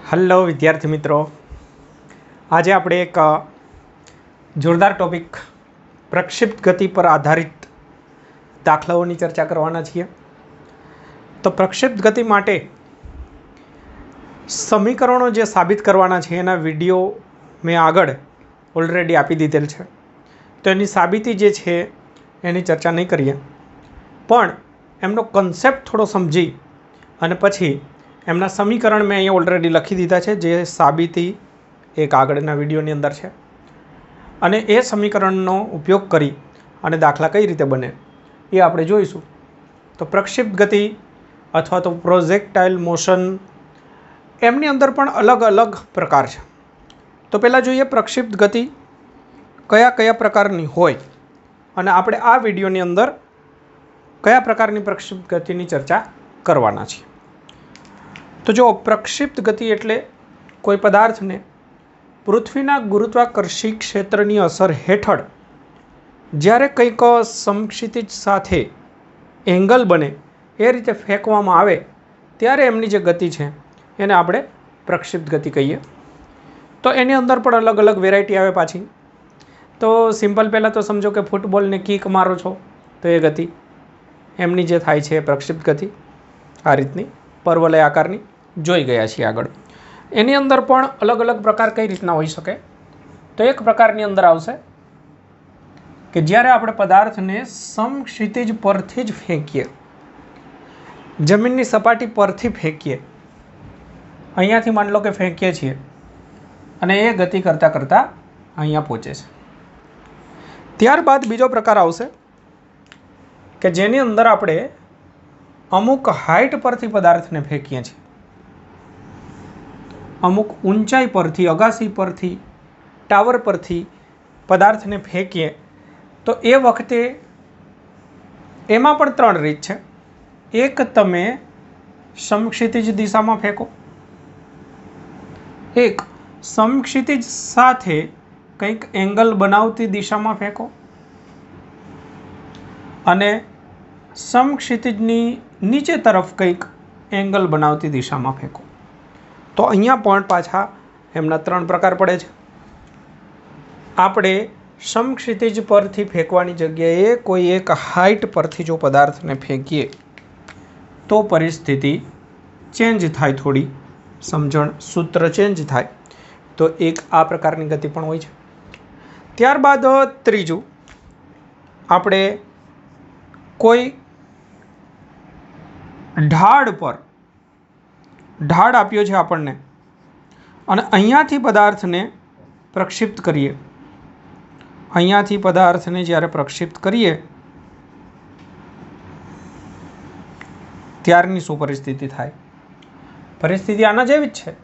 Hello વિદ્યાર્થી મિત્રો, આજે આપણે એક જોરદાર ટોપિક પ્રક્ષિપ્ત ગતિ પર આધારિત દાખલાઓની ચર્ચા કરવાના છીએ. તો પ્રક્ષિપ્ત ગતિ માટે સમીકરણો જે સાબિત કરવાના છે એના વિડીયો મેં આગળ ઓલરેડી આપી દીધેલ છે. તો એની સાબિતી જે છે એની ચર્ચા નહીં કરીએ, પણ એમનો કન્સેપ્ટ થોડો સમજી અને પછી એમના સમીકરણ મેં અહીંયા ઓલરેડી લખી દીધા છે, જે સાબિતી એક આગળના વિડીયોની અંદર છે. અને એ સમીકરણનો ઉપયોગ કરી અને દાખલા કઈ રીતે બને એ આપણે જોઈશું. તો પ્રક્ષિપ્ત ગતિ અથવા તો પ્રોજેક્ટાઇલ મોશન, એમની અંદર પણ અલગ અલગ પ્રકાર છે. તો પહેલાં જોઈએ પ્રક્ષિપ્ત ગતિ કયા કયા પ્રકારની હોય, અને આપણે આ વિડીયોની અંદર કયા પ્રકારની પ્રક્ષિપ્ત ગતિની ચર્ચા કરવાના છીએ. તો જો પ્રક્ષિપ્ત ગતિ એટલે કોઈ પદાર્થને પૃથ્વીના ગુરુત્વાકર્ષી ક્ષેત્રની અસર હેઠળ જ્યારે કંઈક સમક્ષિતિજ સાથે એંગલ બને એ રીતે ફેંકવામાં આવે ત્યારે એમની જે ગતિ છે એને આપણે પ્રક્ષિપ્ત ગતિ કહીએ. તો એની અંદર પણ અલગ અલગ વેરાયટી આવે પાછી. તો સિમ્પલ પહેલાં તો સમજો કે ફૂટબોલને કિક મારો છો તો એ ગતિ એમની જે થાય છે એ પ્રક્ષિપ્ત ગતિ આ રીતની પર્વલય આકારની જોઈ ગયા છીએ આગળ. એની અંદર પણ અલગ અલગ પ્રકાર કઈ રીતના હોઈ શકે. તો એક પ્રકારની અંદર આવશે કે જ્યારે આપણે પદાર્થને સમક્ષિતિજ પરથી જ ફેંકીએ, જમીનની સપાટી પરથી ફેંકીએ, અહીંયાથી માની લો કે ફેંકીએ છીએ અને એ ગતિ કરતાં કરતાં અહીંયા પહોંચે છે. ત્યારબાદ બીજો પ્રકાર આવશે કે જેની અંદર આપણે અમુક હાઇટ પરથી પદાર્થને ફેંકીએ છીએ, અમુક ઊંચાઈ પરથી, અગાસી પરથી, ટાવર પરથી પદાર્થને ફેંકીએ. તો એ વખતે એમાં પણ ત્રણ રીત છે. એક, તમે સમક્ષિતિજ દિશામાં ફેંકો. એક, સમક્ષિતિજ સાથે કંઈક એંગલ બનાવતી દિશામાં ફેંકો. અને સમક્ષિતિજની નીચે તરફ કંઈક એંગલ બનાવતી દિશામાં ફેંકો. તો અહીંયા પણ પાછા એમના ત્રણ પ્રકાર પડે છે. આપણે સમક્ષિતિજ પરથી ફેંકવાની જગ્યાએ કોઈ એક હાઇટ પરથી જો પદાર્થને ફેંકીએ તો પરિસ્થિતિ ચેન્જ થાય, થોડી સમજણ સૂત્ર ચેન્જ થાય. તો એક આ પ્રકારની ગતિ પણ હોય છે. ત્યારબાદ ત્રીજું, આપણે કોઈ ઢાળ આપ્યો છે આપણને અને અહીંયાથી પદાર્થને પ્રક્ષિપ્ત કરીએ. અહીંયાથી પદાર્થને જ્યારે પ્રક્ષિપ્ત કરીએ ત્યારની શું પરિસ્થિતિ થાય? પરિસ્થિતિ આના જેવી જ છે,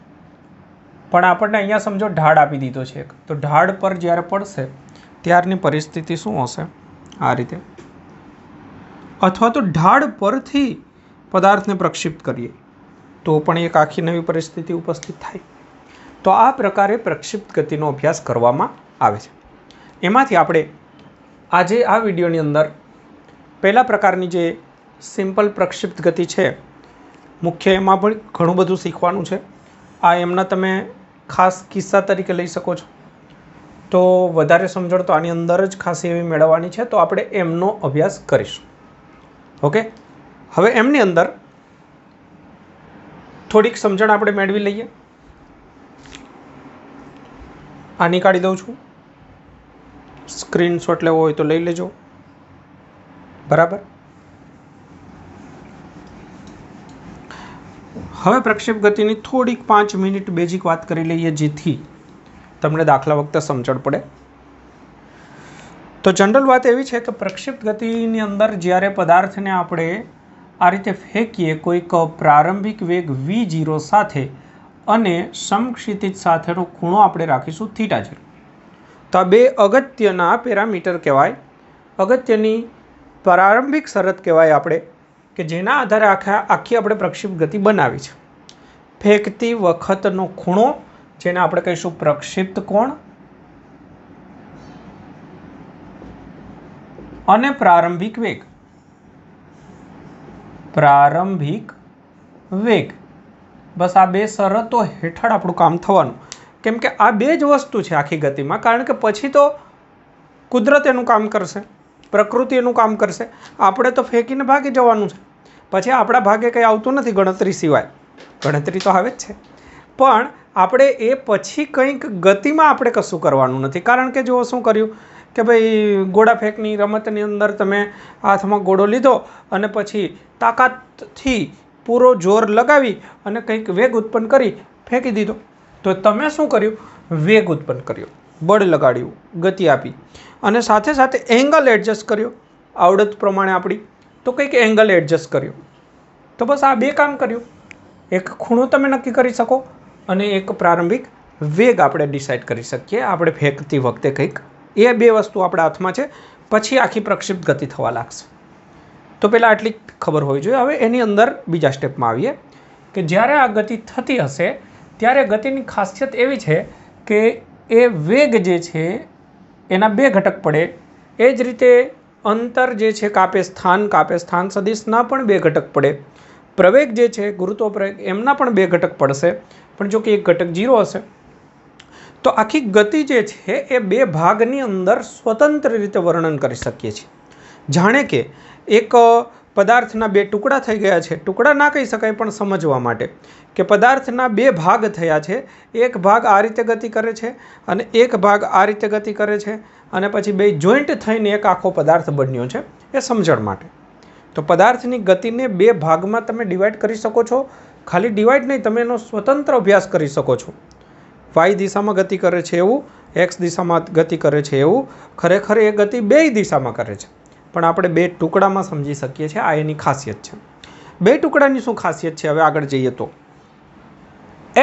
પણ આપણને અહીંયા સમજો ઢાળ આપી દીધો છે. તો ઢાળ પર જ્યારે પડશે ત્યારની પરિસ્થિતિ શું હશે? આ રીતે. અથવા તો ઢાળ પરથી પદાર્થને પ્રક્ષિપ્ત કરીએ તો પણ એક આખી નવી પરિસ્થિતિ ઉપસ્થિત થાય. તો આ પ્રકારે પ્રક્ષિપ્ત ગતિનો અભ્યાસ કરવામાં આવે છે. એમાંથી આપણે આજે આ વિડીયોની અંદર પહેલા પ્રકારની જે સિમ્પલ પ્રક્ષિપ્ત ગતિ છે, મુખ્ય એમાં પણ ઘણું બધું શીખવાનું છે. આ એમના તમે ખાસ કિસ્સા તરીકે લઈ શકો છો. તો વધારે સમજણ તો આની અંદર જ ખાસ એવી મેળવવાની છે. તો આપણે એમનો અભ્યાસ કરીશું. ઓકે, હવે એમની અંદર થોડીક સમજણ આપણે મેળવી લઈએ. આ નીકાળી દઉં છું. સ્ક્રીનશોટ લેવો હોય તો લઈ લેજો. બરાબર. હવે પ્રક્ષેપ ગતિની થોડીક 5 મિનિટ બેઝિક વાત કરી લઈએ, જેથી તમને દાખલા વખતે સમજણ પડે. તો જનરલ વાત એવી છે કે પ્રક્ષિપ્ત ગતિની અંદર જ્યારે પદાર્થને આપણે આ રીતે ફેંકીએ કોઈક પ્રારંભિક વેગ v0 સાથે અને સમક્ષિતિજ સાથેનો ખૂણો આપણે રાખીશું θ0. તો આ બે અગત્યના પેરામીટર કહેવાય, અગત્યની પ્રારંભિક શરત કહેવાય આપણે, કે જેના આધારે આખી આપણે પ્રક્ષિપ્ત ગતિ બનાવી છે. ફેંકતી વખતનો ખૂણો જેને આપણે કહીશું પ્રક્ષિપ્ત કોણ, અને પ્રારંભિક વેગ બસ આ બે શરતો હેઠળ આપણું કામ થવાનું, કેમ કે આ બે જ વસ્તુ છે આખી ગતિમાં. કારણ કે પછી તો કુદરત એનું કામ કરશે, પ્રકૃતિ એનું કામ કરશે, આપણે તો ફેંકીને ભાગી જવાનું છે. પછી આપણા ભાગે કંઈ આવતું નથી ગણતરી સિવાય, ગણતરી તો આવે જ છે, પણ આપણે એ પછી કંઈક ગતિમાં આપણે કશું કરવાનું નથી. કારણ કે જો શું કર્યું કે ભાઈ ગોળા ફેંકની રમતની અંદર તમે હાથમાં ગોળો લીધો અને પછી તાકાતથી પૂરો જોર લગાવી અને કંઈક વેગ ઉત્પન્ન કરી ફેંકી દીધો, તો તમે શું કર્યું? વેગ ઉત્પન્ન કર્યો, બળ લગાડ્યું, ગતિ આપી અને સાથે સાથે એંગલ એડજસ્ટ કર્યો આવડત પ્રમાણે આપણી, તો કંઈક એંગલ એડજસ્ટ કર્યો. તો બસ આ બે કામ કર્યું. એક ખૂણો તમે નક્કી કરી શકો અને એક પ્રારંભિક વેગ આપણે ડિસાઇડ કરી શકીએ આપણે ફેંકતી વખતે કંઈક. એ બે વસ્તુ આપણા હાથમાં છે, પછી આખી પ્રક્ષિપ્ત ગતિ થવા લાગશે. તો પહેલાં આટલી ખબર હોવી જોઈએ. હવે એની અંદર બીજા સ્ટેપમાં આવીએ કે જ્યારે આ ગતિ થતી હશે ત્યારે ગતિની ખાસિયત એવી છે કે એ વેગ જે છે એના બે ઘટક પડે. એ જ રીતે અંતર જે છે કાપે સ્થાન સદિશના પણ બે ઘટક પડે. પ્રવેગ જે છે ગુરુત્વ પ્રવેગ એમના પણ બે ઘટક પડશે, પણ જો કે એક ઘટક 0 હશે. તો આખી ગતિ જે છે એ બે ભાગની અંદર સ્વતંત્ર રીતે વર્ણન કરી શકીએ છીએ. જાણે કે એક પદાર્થના બે ટુકડા થઈ ગયા છે, ટુકડા ના કહી શકાય પણ સમજવા માટે કે પદાર્થના બે ભાગ થયા છે. એક ભાગ આ રીતે ગતિ કરે છે અને એક ભાગ આ રીતે ગતિ કરે છે અને પછી બે જોઈન્ટ થઈને એક આખો પદાર્થ બન્યો છે, એ સમજણ માટે. તો પદાર્થની ગતિને બે ભાગમાં તમે ડિવાઈડ કરી શકો છો. ખાલી ડિવાઈડ નહીં, તમે એનો સ્વતંત્ર અભ્યાસ કરી શકો છો. વાય દિશામાં ગતિ કરે છે એવું, એક્સ દિશામાં ગતિ કરે છે એવું, ખરેખર એ ગતિ બે દિશામાં કરે છે, પણ આપણે બે ટુકડામાં સમજી શકીએ છીએ. આ એની ખાસિયત છે. બે ટુકડાની શું ખાસિયત છે? હવે આગળ જઈએ તો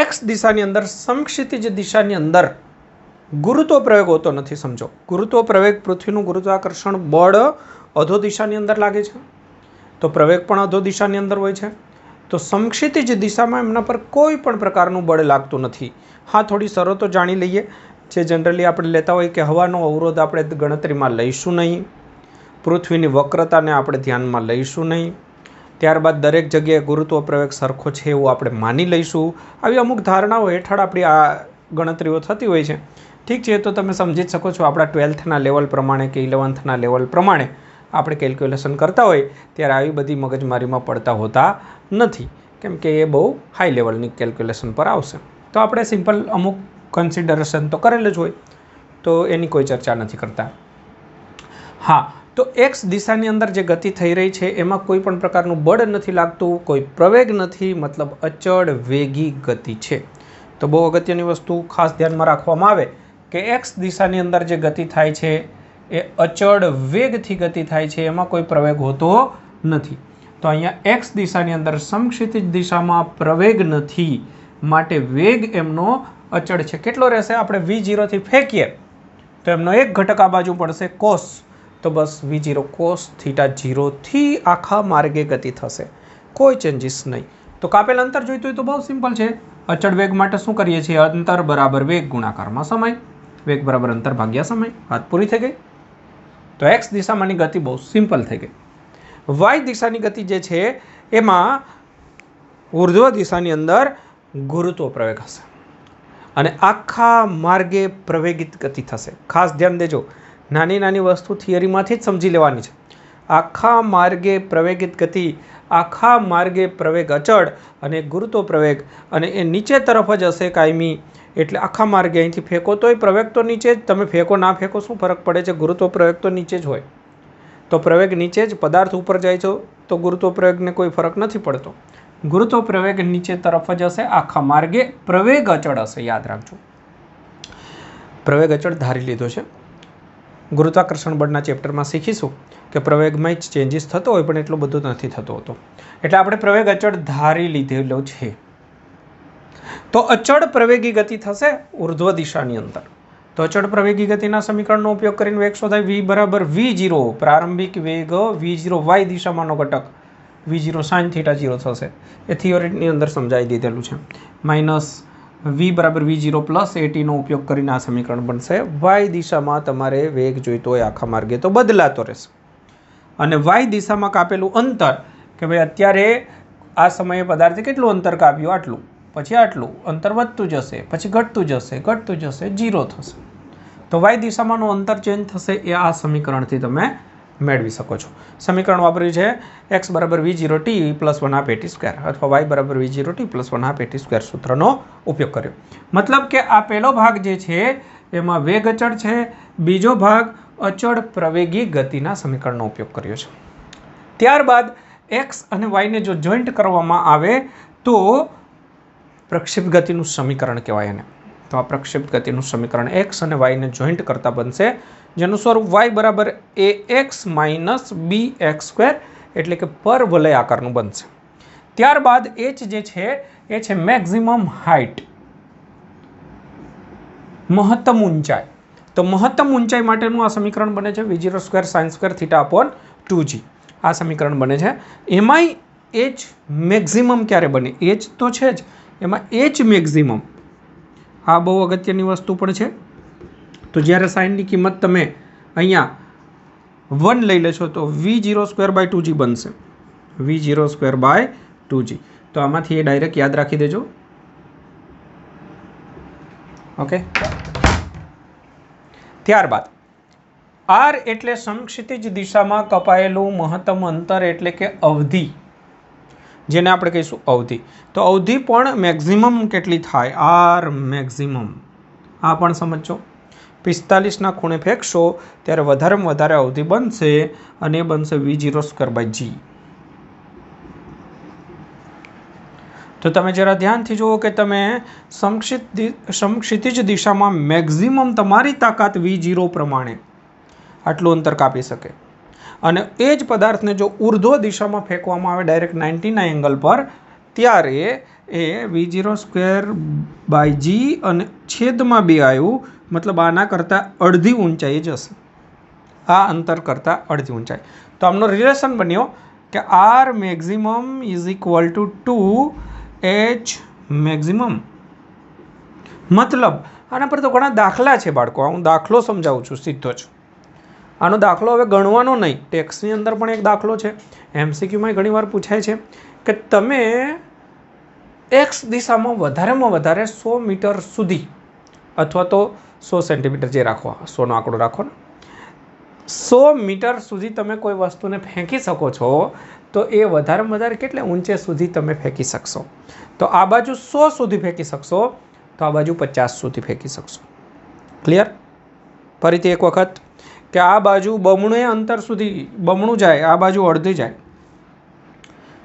એક્સ દિશાની અંદર સમક્ષિતિજ દિશાની અંદર ગુરુત્વ પ્રવેગ હોતો નથી. સમજો, ગુરુત્વ પ્રવેગ પૃથ્વીનું ગુરુત્વાકર્ષણ બળ અધો દિશાની અંદર લાગે છે, તો પ્રવેગ પણ અધો દિશાની અંદર હોય છે. તો સમક્ષિતિજ દિશામાં એમના પર કોઈ પણ પ્રકારનું બળ લાગતું નથી. હા, થોડી શરતો જાણી લઈએ જે જનરલી આપણે લેતા હોય કે હવાનો અવરોધ આપણે ગણતરીમાં લઈશું નહીં, પૃથ્વીની વક્રતાને આપણે ધ્યાનમાં લઈશું નહીં, ત્યારબાદ દરેક જગ્યાએ ગુરુત્વ પ્રવેગ સરખો છે એવું આપણે માની લઈશું. આવી અમુક ધારણાઓ હેઠળ આપણી આ ગણતરીઓ થતી હોય છે. ઠીક છે, તો તમે સમજી જ શકો છો આપણા 12થના લેવલ પ્રમાણે કે 11થના લેવલ પ્રમાણે આપણે કેલ્ક્યુલેશન કરતા હોય ત્યારે આવી બધી મગજમારીમાં પડતા હોતા નથી, કેમ કે એ બહુ હાઈ લેવલની કેલ્ક્યુલેશન પર આવશે. તો આપણે સિમ્પલ અમુક કન્સિડરેશન તો કરેલું જ હોય, તો એની કોઈ ચર્ચા નથી કરતા. હા, તો એક્સ દિશાની અંદર જે ગતિ થઈ રહી છે એમાં કોઈ પણ પ્રકારનું બળ નથી લાગતું, કોઈ પ્રવેગ નથી, મતલબ અચળ વેગી ગતિ છે. તો બહુ અગત્યની વસ્તુ ખાસ ધ્યાનમાં રાખવામાં આવે કે એક્સ દિશાની અંદર જે ગતિ થાય છે એ અચળ વેગથી ગતિ થાય છે, એમાં કોઈ પ્રવેગ હોતો નથી. તો અહીંયા એક્સ દિશાની અંદર સમક્ષિતિજ દિશામાં પ્રવેગ નથી, માટે વેગ એમનો અચળ છે. કેટલો રહેશે? આપણે V0 ફેંકીએ તો એમનો એક ઘટક આ બાજુ પડશે કોસ, તો બસ V0 cos θ0 થી આખા માર્ગે ગતિ થશે, કોઈ ચેન્જીસ નહીં. તો કાપેલ અંતર જોઈતું હોય તો બહુ સિમ્પલ છે. અચળ વેગ માટે શું કરીએ છીએ? અંતર બરાબર વેગ ગુણાકારમાં સમય, વેગ બરાબર અંતર ભાગ્યા સમય. વાત પૂરી થઈ ગઈ. તો એક્સ દિશામાંની ગતિ બહુ સિમ્પલ થઈ ગઈ. વાય દિશાની ગતિ જે છે એમાં ઉર્ધ્વ દિશાની અંદર ગુરુત્વ પ્રવેગ હશે અને આખા માર્ગે પ્રવેગિત ગતિ થશે. ખાસ ધ્યાન દેજો, નાની નાની વસ્તુ થિયરીમાંથી જ સમજી લેવાની છે. આખા માર્ગે પ્રવેગિત ગતિ, આખા માર્ગે પ્રવેગ અચળ અને ગુરુત્વ પ્રવેગ, અને એ નીચે તરફ જ હશે કાયમી. એટલે આખા માર્ગે અહીંથી ફેંકો તોય પ્રવેગ તો નીચે જ, તમે ફેંકો ના ફેંકો શું ફરક પડે છે? ગુરુત્વ પ્રવેગ તો નીચે જ હોય, તો પ્રવેગ નીચે જ. પદાર્થ ઉપર જાય છે તો ગુરુત્વ પ્રવેગને કોઈ ફરક નથી પડતો. ગુરુત્વ પ્રવેગ નીચે તરફ જ હશે, આખા માર્ગે પ્રવેગ અચળ હશે. યાદ રાખજો, પ્રવેગ અચળ ધારી લીધો છે. ગુરુત્વાકર્ષણ બળના ચેપ્ટરમાં શીખીશું કે પ્રવેગમાં જ ચેન્જીસ થતો હોય પણ એટલો બધો નથી થતો હોતો, એટલે આપણે પ્રવેગ અચળ ધારી લીધેલો છે. તો અચળ પ્રવેગી ગતિ થશે ઉર્ધ્વ દિશાની અંદર. તો અચળ પ્રવેગી ગતિના સમીકરણનો ઉપયોગ કરીને વેગ શોધાય. V બરાબર V0, પ્રારંભિક વેગ V0 વાય દિશામાંનો ઘટક V0 sin θ0 થશે. એ થિયોરીની અંદર સમજાવી દીધેલું છે. માઇનસ V બરાબર V0 પ્લસ ATનો ઉપયોગ કરીને આ સમીકરણ બનશે. વાય દિશામાં તમારે વેગ જોઈતો હોય આખા માર્ગે તો બદલાતો રહેશે. અને વાય દિશામાં કાપેલું અંતર કે ભાઈ અત્યારે આ સમયે પદાર્થે કેટલું અંતર કાપ્યું? આટલું. પછી આટલું અંતર વધતું જશે, પછી ઘટતું જશે, 0 થશે. તો y દિશામાંનું અંતર ચેન્જ થશે એ આ સમીકરણથી તમે મેળવી શકો છો. સમીકરણ વાપર્યું છે x બરાબર v0t પ્લસ 1/2 at સ્ક્વેર અથવા y બરાબર v0t પ્લસ 1/2 at સ્ક્વેર સૂત્રનો ઉપયોગ કર્યો. મતલબ કે આ પહેલો ભાગ જે છે એમાં વેગ અચળ છે, બીજો ભાગ અચળ પ્રવેગી ગતિના સમીકરણનો ઉપયોગ કર્યો છે. ત્યારબાદ x અને y ને જો જોઈન્ટ કરવામાં આવે તો પ્રક્ષેપ ગતિનું સમીકરણ કહેવાય એને. તો આ પ્રક્ષેપ ગતિનું સમીકરણ x અને y ને જોઈન્ટ કરતા બનશે, જેનું સ્વરૂપ y બરાબર ax માઇનસ bx સ્ક્વેર એટલે કે પરવલય આકારનું બનશે. ત્યારબાદ h જે છે એ છે મેક્સિમમ હાઇટ, મહત્તમ ઊંચાઈ. તો મહત્તમ ઊંચાઈ માટેનું આ સમીકરણ બને છે v0 square sine square theta upon 2g. આ સમીકરણ બને છે. એમાંય h મેક્સિમમ ક્યારે બને? h તો છે જ, એમાં h મેક્સિમમ આ બહુ અગત્યની વસ્તુ પણ છે. તો જ્યારે સાઇનની કિંમત તમે અહીંયા 1 લઈ લેશો તો v0 સ્ક્વેર બાય 2g બનશે, v0 સ્ક્વેર બાય 2g. તો આમાંથી એ ડાયરેક્ટ યાદ રાખી દેજો. ઓકે. ત્યારબાદ r એટલે સમક્ષિતિજ દિશામાં કપાયેલું મહત્તમ અંતર એટલે કે અવધિ, જેને આપણે કહીશું અવધિ. તો અવધિ પણ મેક્સિમમ કેટલી થાય? r maximum. આ પણ સમજો. 45ના ખૂણે ફેંકશો ત્યારે વધારેમાં વધારે અવધિ બનશે અને એ બનશે v0 સ્ક્વેર બાય g. તો તમે જરા ધ્યાનથી જુઓ કે તમે સમક્ષિતિજ દિશામાં મેક્સિમમ તમારી તાકાત v0 પ્રમાણે આટલું અંતર કાપી શકે, અને એ જ પદાર્થને જો ઉર્ધ્વ દિશામાં ફેંકવામાં આવે ડાયરેક્ટ 90ના એંગલ પર, ત્યારે એ v0 સ્ક્વેર બાય g અને છેદમાં 2 આવ્યું, મતલબ આના કરતાં અડધી ઊંચાઈ જશે, આ અંતર કરતાં અડધી ઊંચાઈ. તો આમનો રિલેશન બન્યો કે r maximum is equal to 2h maximum. મતલબ આના પર તો ઘણા દાખલા છે બાળકો, હું દાખલો સમજાવું છું સીધો જ. આનો દાખલો હવે ગણવાનો નહીં, ટેક્સની અંદર પણ એક દાખલો છે, MCQમાં ઘણીવાર પૂછાય છે કે તમે x દિશામાં વધારેમાં વધારે 100 મીટર સુધી અથવા તો 100 સેન્ટીમીટર જે રાખો, 100નો આંકડો રાખો ને, 100 મીટર સુધી તમે કોઈ વસ્તુને ફેંકી શકો છો, તો એ વધારેમાં વધારે કેટલે ઊંચે સુધી તમે ફેંકી શકશો? તો આ બાજુ 100 સુધી ફેંકી શકશો, તો આ બાજુ 50 સુધી ફેંકી શકશો. ક્લિયર? ફરીથી એક વખત કે આ બાજુ બમણે અંતર સુધી બમણું જાય, આ બાજુ અડધી જાય.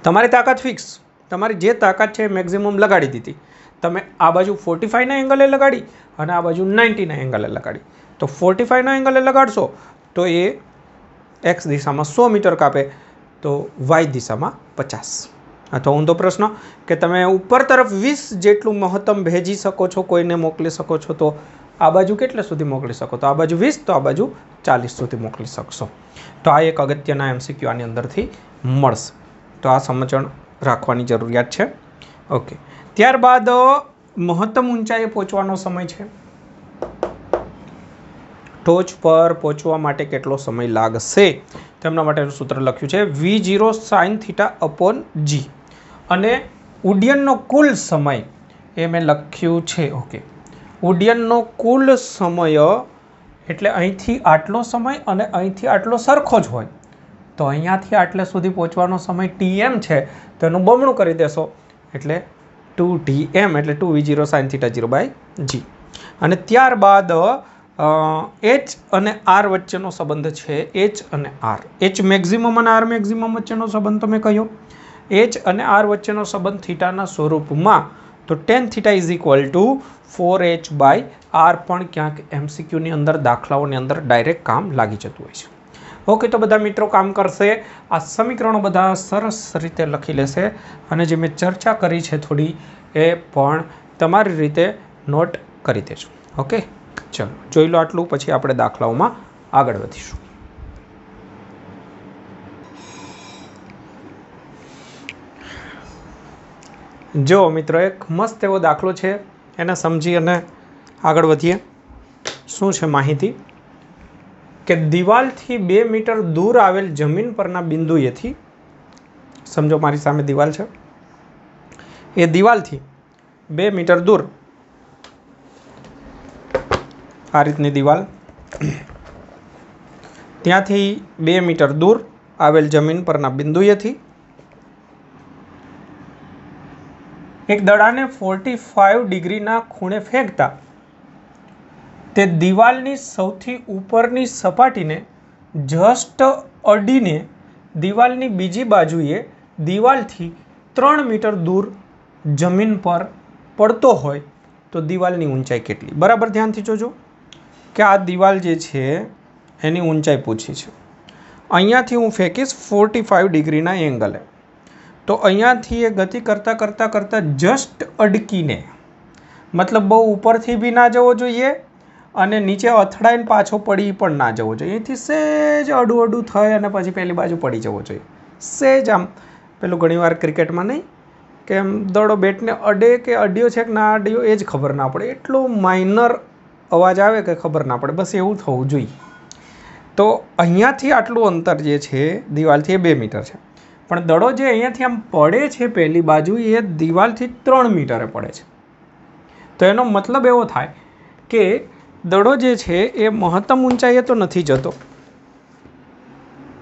તમારી તાકાત ફિક્સ, તમારી જે તાકાત છે એ મેક્સિમમ લગાડી દીધી. તમે આ બાજુ 45ના એંગલે લગાડી અને આ બાજુ 90ના એંગલે લગાડી. તો 45ના એંગલે લગાડશો તો એ x દિશામાં 100 મીટર કાપે, તો y દિશામાં 50. અથવા ઊંધો પ્રશ્ન કે તમે ઉપર તરફ 20 જેટલું મહત્તમ ભેજી શકો છો, કોઈને મોકલી શકો છો, તો આ બાજુ કેટલે સુધી મોકલી શકો? તો આ બાજુ 20, તો આ બાજુ 40 સુધી મોકલી શકશો. તો આ એક અગત્યના MCQ આની અંદરથી મળશે. તો આ સમજણ રાખવાની જરૂરિયાત છે. ઓકે. ત્યારબાદ મહત્તમ ઊંચાઈએ પહોંચવાનો સમય છે. ટોચ પર પહોંચવા માટે કેટલો સમય લાગશે તેમના માટેનું સૂત્ર લખ્યું છે v0 sin theta upon g, અને ઉડ્ડયનનો કુલ સમય એ મેં લખ્યું છે. ઓકે. ઉડ્ડયનનો કુલ સમય એટલે અહીંથી આટલો સમય અને અહીંથી આટલો સરખો જ હોય, તો અહીંયાથી આટલે સુધી પહોંચવાનો સમય tm છે, તો એનું બમણું કરી દેશો એટલે 2tm એટલે 2v0 sin theta 0 by g. અને ત્યારબાદ h અને r વચ્ચેનો સંબંધ છે h અને r. h મેક્સિમમ અને r મેક્સિમમ વચ્ચેનો સંબંધ તમે કહ્યો. h અને r વચ્ચેનો સંબંધ થીટાના સ્વરૂપમાં, તો tan થીટા is equal to 4h by r પણ ક્યાંક MCQની અંદર દાખલાઓની અંદર ડાયરેક્ટ કામ લાગી જતું હોય છે. ઓકે. તો બધા મિત્રો કામ કરશે, આ સમીકરણો બધા સરસ રીતે લખી લેશે, અને જે મેં ચર્ચા કરી છે થોડી એ પણ તમારી રીતે નોટ કરી દેજો. ઓકે. ચલો જોઈ લો આટલું, પછી આપણે દાખલાઓમાં આગળ વધીશું. જો મિત્રો એક મસ્ત એવો દાખલો છે, એને સમજી અને આગળ વધીએ. શું છે માહિતી કે દિવાલથી 2 મીટર દૂર આવેલ જમીન પરના બિંદુએથી, સમજો મારી સામે દિવાલ છે, એ દિવાલથી 2 મીટર દૂર આ રીતની દિવાલ, ત્યાંથી 2 મીટર દૂર આવેલ જમીન પરના બિંદુએથી એક દડાને 45 ડિગ્રીના ખૂણે ફેંકતા તે દિવાલની સૌથી ઉપરની સપાટીને જસ્ટ અડીને દિવાલની બીજી બાજુએ દિવાલથી 3 મીટર દૂર જમીન પર પડતો હોય તો દિવાલની ઊંચાઈ કેટલી? બરાબર ધ્યાનથી જોજો કે આ દિવાલ જે છે એની ઊંચાઈ પૂછી છે. અહીંયાથી હું ફેંકીશ 45 ડિગ્રીના એંગલે, તો અહીંયાથી એ ગતિ કરતાં જસ્ટ અડકીને, મતલબ બહુ ઉપરથી બી ના જવો જોઈએ અને નીચે અથડાઈને પાછો પડી પણ ના જવો જોઈએ. અહીંથી સેજ અડું થઈ અને પછી પહેલી બાજુ પડી જવો જોઈએ. સેજ આમ પેલું ઘણીવાર ક્રિકેટમાં નહીં કે એમ દડો બેટને અડે કે અડ્યો છે કે ના અડ્યો એ જ ખબર ના પડે, એટલો માઇનર અવાજ આવે કે ખબર ના પડે, બસ એવું થવું જોઈએ. તો અહીંયાથી આટલું અંતર જે છે દિવાલથી એ 2 મીટર છે, પણ દડો જે અહીંયાથી આમ પડે છે પહેલી બાજુ એ દિવાલથી 3 મીટરે પડે છે. તો એનો મતલબ એવો થાય કે દડો જે છે એ મહત્તમ ઊંચાઈએ તો નથી જતો.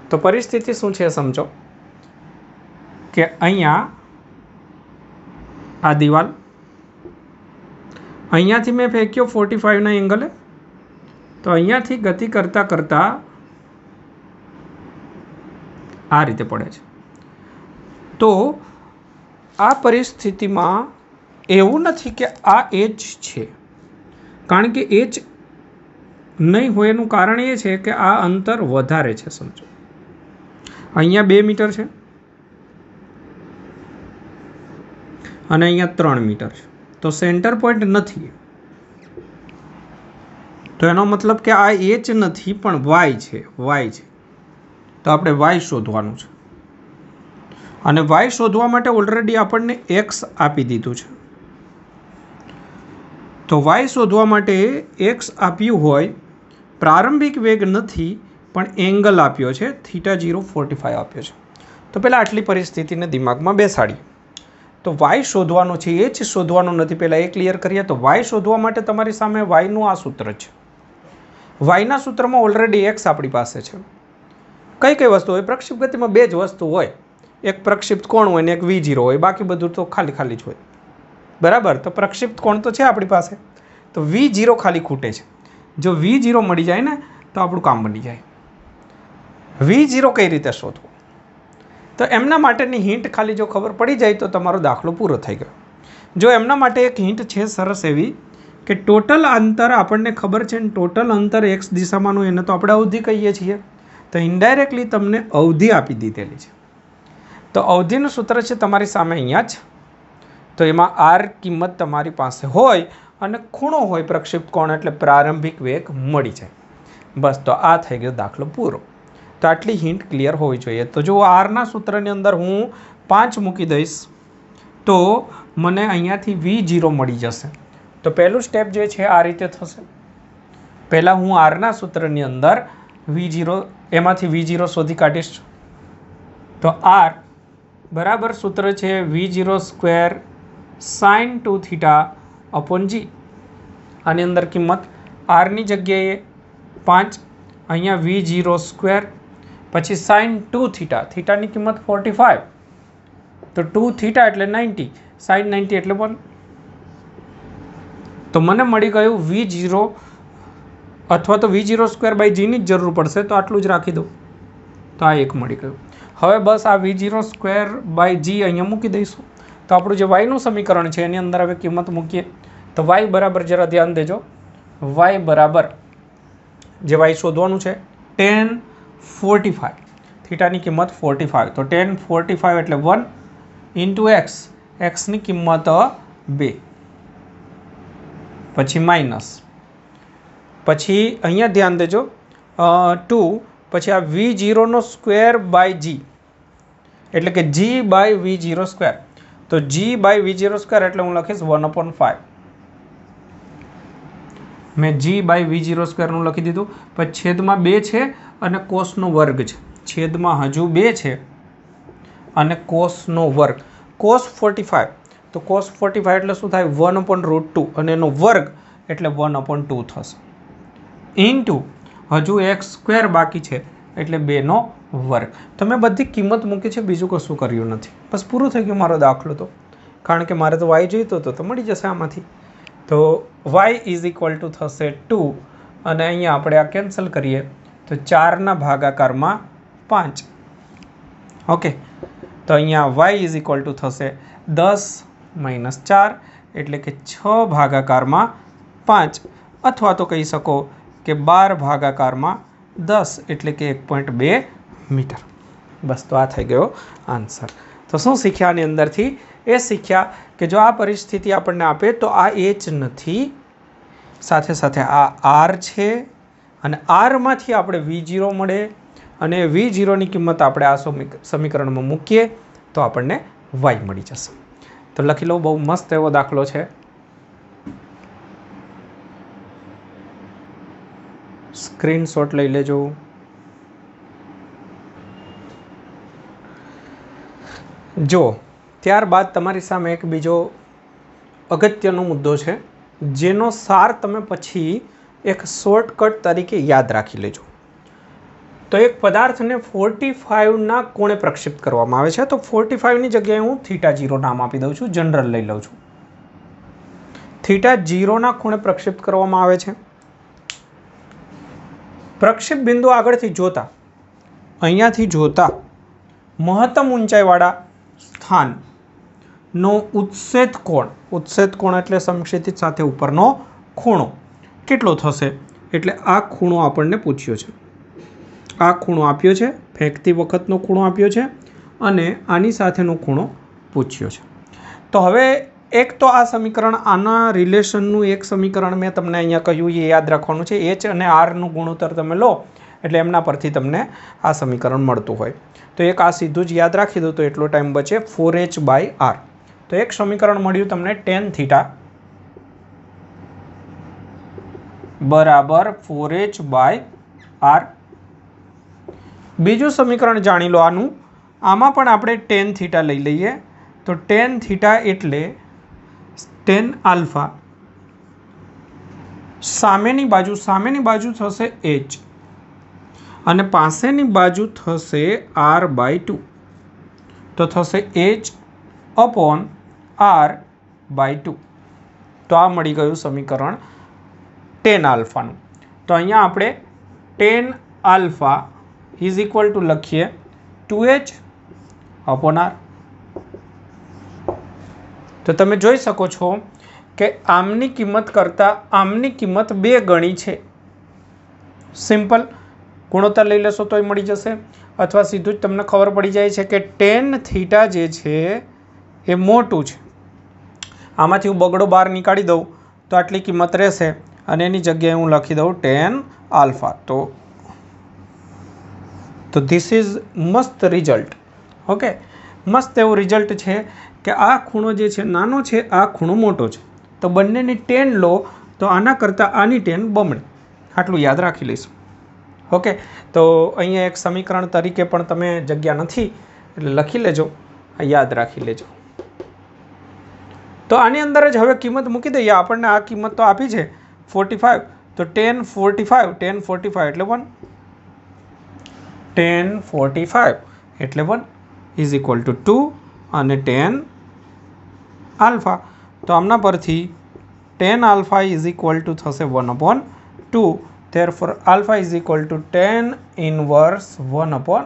તો પરિસ્થિતિ શું છે સમજો કે અહીંયા આ દિવાલ, અહીંયાથી મેં ફેંક્યો 45ના એંગલે, તો અહીંયાથી ગતિ કરતાં આ રીતે પડે છે. તો આ પરિસ્થિતિમાં એવું નથી કે આ એચ છે, કારણ કે એચ નહીં હોય એનું કારણ એ છે કે આ અંતર વધારે છે. સમજો અહીંયા 2 મીટર છે અને અહીંયા 3 મીટર છે, તો સેન્ટર પોઈન્ટ નથી. તો એનો મતલબ કે આ એચ નથી પણ વાય છે. તો આપણે વાય શોધવાનું છે, અને વાય શોધવા માટે ઓલરેડી આપણને એક્સ આપી દીધું છે. તો વાય શોધવા માટે એક્સ આપ્યું હોય, પ્રારંભિક વેગ નથી પણ એંગલ આપ્યો છે, θ045 આપ્યો છે. તો પહેલાં આટલી પરિસ્થિતિને દિમાગમાં બેસાડીએ. તો વાય શોધવાનું છે, એચ શોધવાનું નથી. પહેલાં એ ક્લિયર કરીએ. તો વાય શોધવા માટે તમારી સામે વાયનું આ સૂત્ર છે. વાયના સૂત્રમાં ઓલરેડી એક્સ આપણી પાસે છે. કઈ વસ્તુ હોય? પ્રક્ષિપ્ત ગતિમાં 2 જ વસ્તુ હોય, એક પ્રક્ષિપ્ત કોણ હોય ને એક V0 હોય, બાકી બધું તો ખાલી જ હોય. બરાબર? તો પ્રક્ષિપ્ત કોણ તો છે આપણી પાસે, તો V0 ખાલી ખૂટે છે. જો V0 મળી જાય ને તો આપણું કામ બની જાય. V0 કઈ રીતે શોધવું? તો એમના માટેની હિન્ટ ખાલી જો ખબર પડી જાય તો તમારો દાખલો પૂરો થઈ ગયો. જો એમના માટે એક હિન્ટ છે સરસ એવી કે ટોટલ અંતર આપણને ખબર છે ને ટોટલ અંતર એક્સ દિશામાંનું એને તો આપણે અવધિ કહીએ છીએ. તો ઇનડાયરેક્ટલી તમને અવધિ આપી દીધેલી છે. તો અવધિનું સૂત્ર છે તમારી સામે અહીંયા જ. તો એમાં આર કિંમત તમારી પાસે હોય અને ખૂણો હોય પ્રક્ષિપ્ત કોણ, એટલે પ્રારંભિક વેગ મળી જાય. બસ, તો આ થઈ ગયો દાખલો પૂરો. તો આટલી હિન્ટ ક્લિયર હોવી જોઈએ. તો જો આરના સૂત્રની અંદર હું 5 મૂકી દઈશ તો મને અહીંયાથી V0 મળી જશે. તો પહેલું સ્ટેપ જે છે આ રીતે થશે. પહેલાં હું આરના સૂત્રની અંદર V0, એમાંથી V0 શોધી કાઢીશ. તો આર બરાબર સૂત્ર છે V0² sin 2θ અપોન g. આની અંદર કિંમત આરની જગ્યાએ 5, અહીંયા V0², પછી sin 2θ, થીટાની કિંમત 45, તો 2θ એટલે 90, sin 90 એટલે 1. તો મને મળી ગયું V0, અથવા તો V0²/g ની જ જરૂર પડશે તો આટલું જ રાખી દઉં. તો આ એક મળી ગયું. હવે બસ આ V0²/g અહીંયા મૂકી દઈશું. તો આપણું જે વાયનું સમીકરણ છે એની અંદર હવે કિંમત મૂકીએ. તો વાય બરાબર, જરા ધ્યાન દેજો, વાય બરાબર જે વાય શોધવાનું છે tan 45, થીટાની કિંમત 45, તો tan 45 એટલે 1 ઇન્ટુ એક્સ, એક્સની કિંમત 2, પછી માઇનસ, પછી અહીંયા ધ્યાન દેજો 2, પછી આ V0²/g એટલે કે g/V0². તો g/V0² એટલે હું લખીશ 1/5. મેં g/V0² નું લખી દીધું. પછી છેદમાં 2 છે અને કોસનો વર્ગ છે. છેદમાં હજુ 2 છે અને કોસનો વર્ગ. cos 45, तो cos 45 એટલે શું થાય 1/√2 અને એનો વર્ગ એટલે 1/2 થશે ઇન્ટુ હજુ x² બાકી છે એટલે 2નો વર્ગ. તો મેં બધી કિંમત મૂકી છે, બીજું કશું કર્યું નથી. બસ પૂરું થઈ ગયું મારો દાખલો. તો કારણ કે મારે તો y જોઈતો હતો તો મળી જશે આમાંથી. તો y ઇઝ ઇક્વલ ટુ થશે 2 અને અહીંયા આપણે આ કેન્સલ કરીએ તો 4ના ભાગાકારમાં 5. ઓકે, તો અહીંયા y ઇઝ ઇક્વલ ટુ થશે 10 - 4 એટલે કે 6 ભાગાકારમાં 5 અથવા તો કહી શકો કે 12 ભાગાકારમાં 10 એટલે કે 1.2 મીટર. બસ, તો આ થઈ ગયો આન્સર. તો શું શીખ્યા આની અંદરથી? એ શીખ્યા કે જો આ પરિસ્થિતિ આપણને આપે તો આ h નથી, સાથે સાથે આ r છે અને rમાંથી આપણે v0 મળે અને v0ની કિંમત આપણે આ સમીકરણમાં મૂકીએ તો આપણને y મળી જશે. તો લખી લો, બહુ મસ્ત એવો દાખલો છે. સ્ક્રીનશોટ લઈ લેજો. જો ત્યારબાદ તમારી સામે એક બીજો અગત્યનો મુદ્દો છે જેનો સાર તમે પછી એક શોર્ટકટ તરીકે યાદ રાખી લેજો. તો એક પદાર્થને 45ના કોણે પ્રક્ષેપિત કરવામાં આવે છે. તો 45ની જગ્યાએ હું θ0 નામ આપી દઉં છું, જનરલ લઈ લઉં છું. θ0ના ખૂણે પ્રક્ષેપિત કરવામાં આવે છે. પ્રક્ષેપ બિંદુ આગળથી જોતા, અહીંયાથી જોતા મહત્તમ ઊંચાઈવાળા સ્થાનનો ઉત્સેદ કોણ એટલે સમક્ષિતિજ સાથે ઉપરનો ખૂણો કેટલો થશે, એટલે આ ખૂણો આપણને પૂછ્યો છે. આ ખૂણો આપ્યો છે, ફેંકતી વખતનો ખૂણો આપ્યો છે અને આની સાથેનો ખૂણો પૂછ્યો છે. તો હવે એક તો આ સમીકરણ, આના રિલેશનનું એક સમીકરણ મેં તમને અહીંયા કહ્યું એ યાદ રાખવાનું છે. h અને rનું ગુણોત્તર તમે લો એટલે એમના પરથી તમને આ સમીકરણ મળતું હોય. તો એક આ સીધું જ યાદ રાખી દો તો એટલો ટાઈમ બચે 4h/r. તો એક સમીકરણ મળ્યું તમને tan θ બરાબર 4h/r. બીજું સમીકરણ જાણી લો આનું. આમાં પણ આપણે tan θ લઈ લઈએ તો tan θ એટલે tan આલ્ફા, સામેની બાજુ થશે h અને પાસેની બાજુ થશે r/2. તો થશે h/r/2. તો આ મળી ગયું સમીકરણ tan આલ્ફાનું. તો અહીંયા આપણે tan alpha is equal two લખીએ 2h/r. તો તમે જોઈ શકો છો કે આમની કિંમત કરતાં આમની કિંમત 2 ગણી છે. સિમ્પલ ગુણોત્તર લઈ લેશો તોય મળી જશે, અથવા સીધું જ તમને ખબર પડી જાય છે કે tan θ જે છે એ મોટું છે. આમાંથી હું બગડો બહાર નીકાળી દઉં તો આટલી કિંમત રહેશે અને એની જગ્યાએ હું લખી દઉં tan આલ્ફા. તો ધીસ ઇઝ મસ્ત રિઝલ્ટ. ઓકે, મસ્ત એવું રિઝલ્ટ છે કે આ ખૂણો જે છે નાનો છે, આ ખૂણો મોટો છે. તો બંનેની tan લો તો આના કરતાં આની tan બમણી. આટલું યાદ રાખી લઈશું. ઓકે, તો અહીંયા એક સમીકરણ તરીકે પણ તમે જગ્યા નથી એટલે લખી લેજો, યાદ રાખી લેજો. તો આની અંદર જ હવે કિંમત મૂકી દઈએ. આપણને આ કિંમત તો આપી છે 45. તો tan 45 એટલે 1. tan 45 એટલે 1 ઇઝ ઇક્વલ ટુ 2 અને tan આલ્ફા. તો આમના પરથી tan alpha is equal two થશે 1/2. therefore alpha is equal to tan inverse 1/2.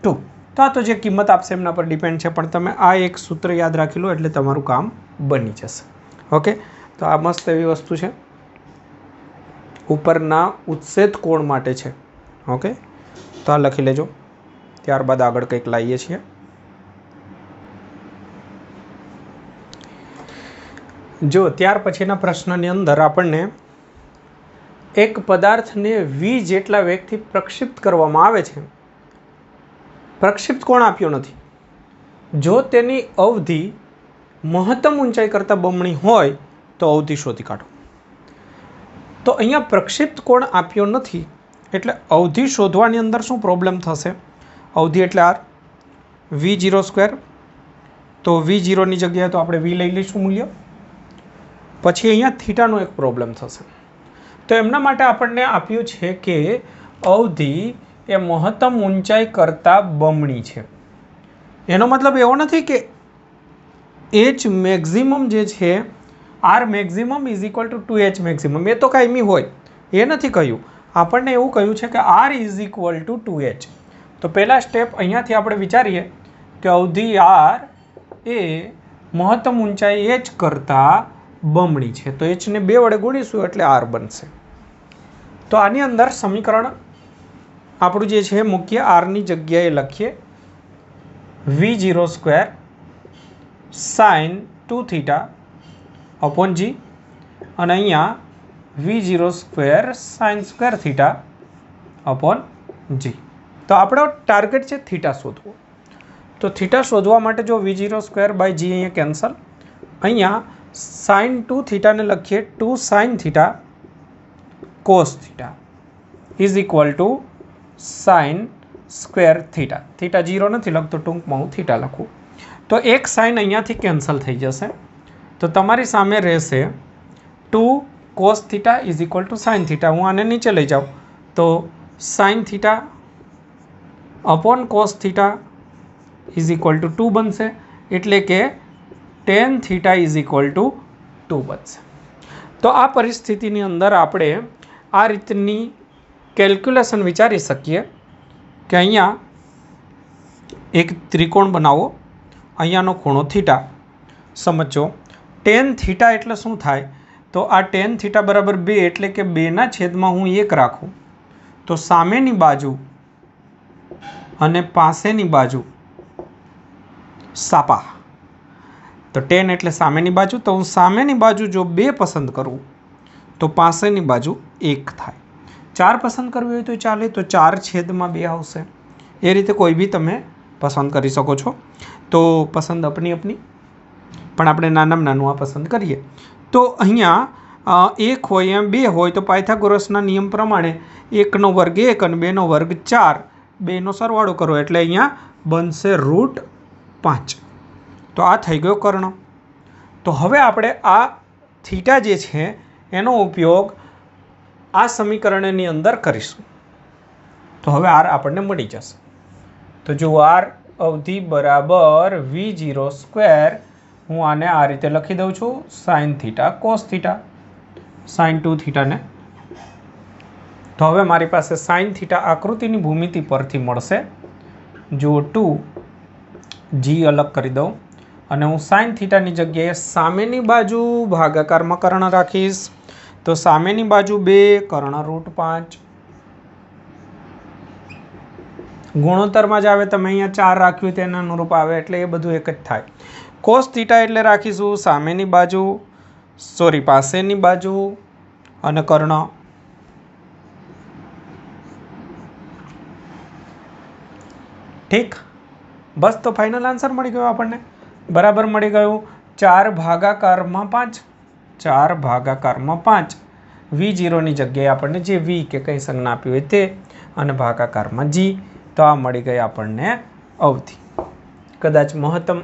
તો આ તો જે કિંમત આપશે એમના પર ડિપેન્ડ છે, પણ તમે આ એક સૂત્ર યાદ રાખી લો એટલે તમારું કામ બની જશે. ઓકે, તો આ મસ્ત એવી વસ્તુ છે, ઉપરના ઉત્સેદ કોણ માટે છે. ઓકે, તો આ લખી લેજો. ત્યારબાદ આગળ કંઈક લાવીએ છીએ. જો ત્યાર પછીના પ્રશ્નની અંદર આપણને એક પદાર્થને v જેટલા વેગથી પ્રક્ષેપિત કરવામાં આવે છે. પ્રક્ષેપિત કોણ આપ્યો નથી. જો તેની અવધિ મહત્તમ ઊંચાઈ કરતાં બમણી હોય તો અવધિ શોધી કાઢો. તો અહીંયા પ્રક્ષેપિત કોણ આપ્યો નથી એટલે અવધિ શોધવાની અંદર શું પ્રોબ્લેમ થશે? અવધિ એટલે r v0². તો V0ની જગ્યાએ તો આપણે V લઈ લઈશું મૂલ્ય. પછી અહીંયા થીટાનો એક પ્રોબ્લેમ થશે. તો એમના માટે આપણને આપ્યું છે કે અવધિ એ મહત્તમ ઊંચાઈ કરતાં બમણી છે. એનો મતલબ એવો નથી કે H મેક્સિમમ જે છે R maximum is equal to 2H maximum, એ તો કાયમી હોય, એ નથી કહ્યું. આપણને એવું કહ્યું છે કે R is equal to 2H. તો પહેલા સ્ટેપ અહીંયાથી આપણે વિચારીએ કે અવધિ R એ મહત્તમ ઊંચાઈ H કરતાં બમણી છે. તો Hને 2 વડે ગુણીશું એટલે R બનશે. તો આની અંદર સમીકરણ આપણું જે છે મૂકીએ, આરની જગ્યાએ લખીએ V02 sin 2θ अपॉन G અને અહીંયા V02 sin square theta upon G. તો આપણો ટાર્ગેટ છે થીટા શોધવો. તો થીટા શોધવા માટે જો V02 બાય G અહીંયા કેન્સલ, અહીંયા sin 2θ ને લખીએ 2 sin theta cos theta is equal to sin square theta. Theta 0 નથી લખતો, ટૂંકમાં હું થીટા લખું. તો એક સાઇન અહીંયાથી કેન્સલ થઈ જશે. તો તમારી સામે રહેશે 2 cos theta is equal to sin theta. હું આને નીચે લઈ જાઉં તો sin theta upon cos theta is equal two 2 બનશે, એટલે કે tan થીટા ઇઝ ઇક્વલ ટુ 2 બનશે. તો આ પરિસ્થિતિની અંદર આપણે આ રીતની કેલ્ક્યુલેશન વિચારી શકીએ કે અહીંયા એક ત્રિકોણ બનાવો, અહીંયાનો ખૂણો થીટા. સમજો tan થીટા એટલે શું થાય? તો આ tan થીટા બરાબર 2 એટલે કે 2ના છેદમાં હું 1 રાખું તો સામેની બાજુ અને પાસેની બાજુ સાપા. તો tan એટલે સામેની બાજુ, તો હું સામેની બાજુ જો 2 પસંદ કરું તો પાસેની બાજુ 1 થાય. 4 પસંદ કરવી હોય તો ચાલે, તો 4 છેદમાં 2 આવશે. એ રીતે કોઈ બી તમે પસંદ કરી શકો છો. તો પસંદ અપની અપની, પણ આપણે નાનામાં નાનું આ પસંદ કરીએ. તો અહીંયા 1 હોય એમ 2 હોય તો પાયથાગોરસના નિયમ પ્રમાણે 1નો વર્ગ 1 અને 2નો વર્ગ 4, 2નો સરવાળો કરો એટલે અહીંયા બનશે √5. તો આ થઈ ગયો કર્ણ. તો હવે આપણે આ થીટા જે છે એનો ઉપયોગ આ સમીકરણની અંદર કરીશું. તો હવે R આપણને મળી જશે. તો જો R અવધિ બરાબર V02, હું આને આ રીતે લખી દઉં છું sin theta cos theta, sin 2θ ને. તો હવે મારી પાસે sin થીટા આકૃતિની ભૂમિતિ પરથી મળશે. જો 2 G અલગ કરી દઉં અને હું sin થીટાની જગ્યાએ સામેની બાજુ ભાગાકારમાં કર્ણ રાખીશ. તો સામેની બાજુ 2 કર્ણ √5. ગુણોત્તરમાં જ આવે, તમે અહીંયા 4 રાખ્યું તેના અનુરૂપ આવે એટલે એ બધું એક જ થાય. cos થીટા એટલે રાખીશું સામેની બાજુ, પાસેની બાજુ અને કર્ણ. ઠીક, બસ તો ફાઇનલ આન્સર મળી ગયો આપણને. બરાબર મળી ગયું 4 ભાગાકારમાં 5. 4 ભાગાકારમાં 5. V0ની જગ્યાએ આપણને જે V કે કંઈ સંજ્ઞા આપી હોય તે, અને ભાગાકારમાં G. તો આ મળી ગઈ આપણને અવધિ. કદાચ મહત્તમ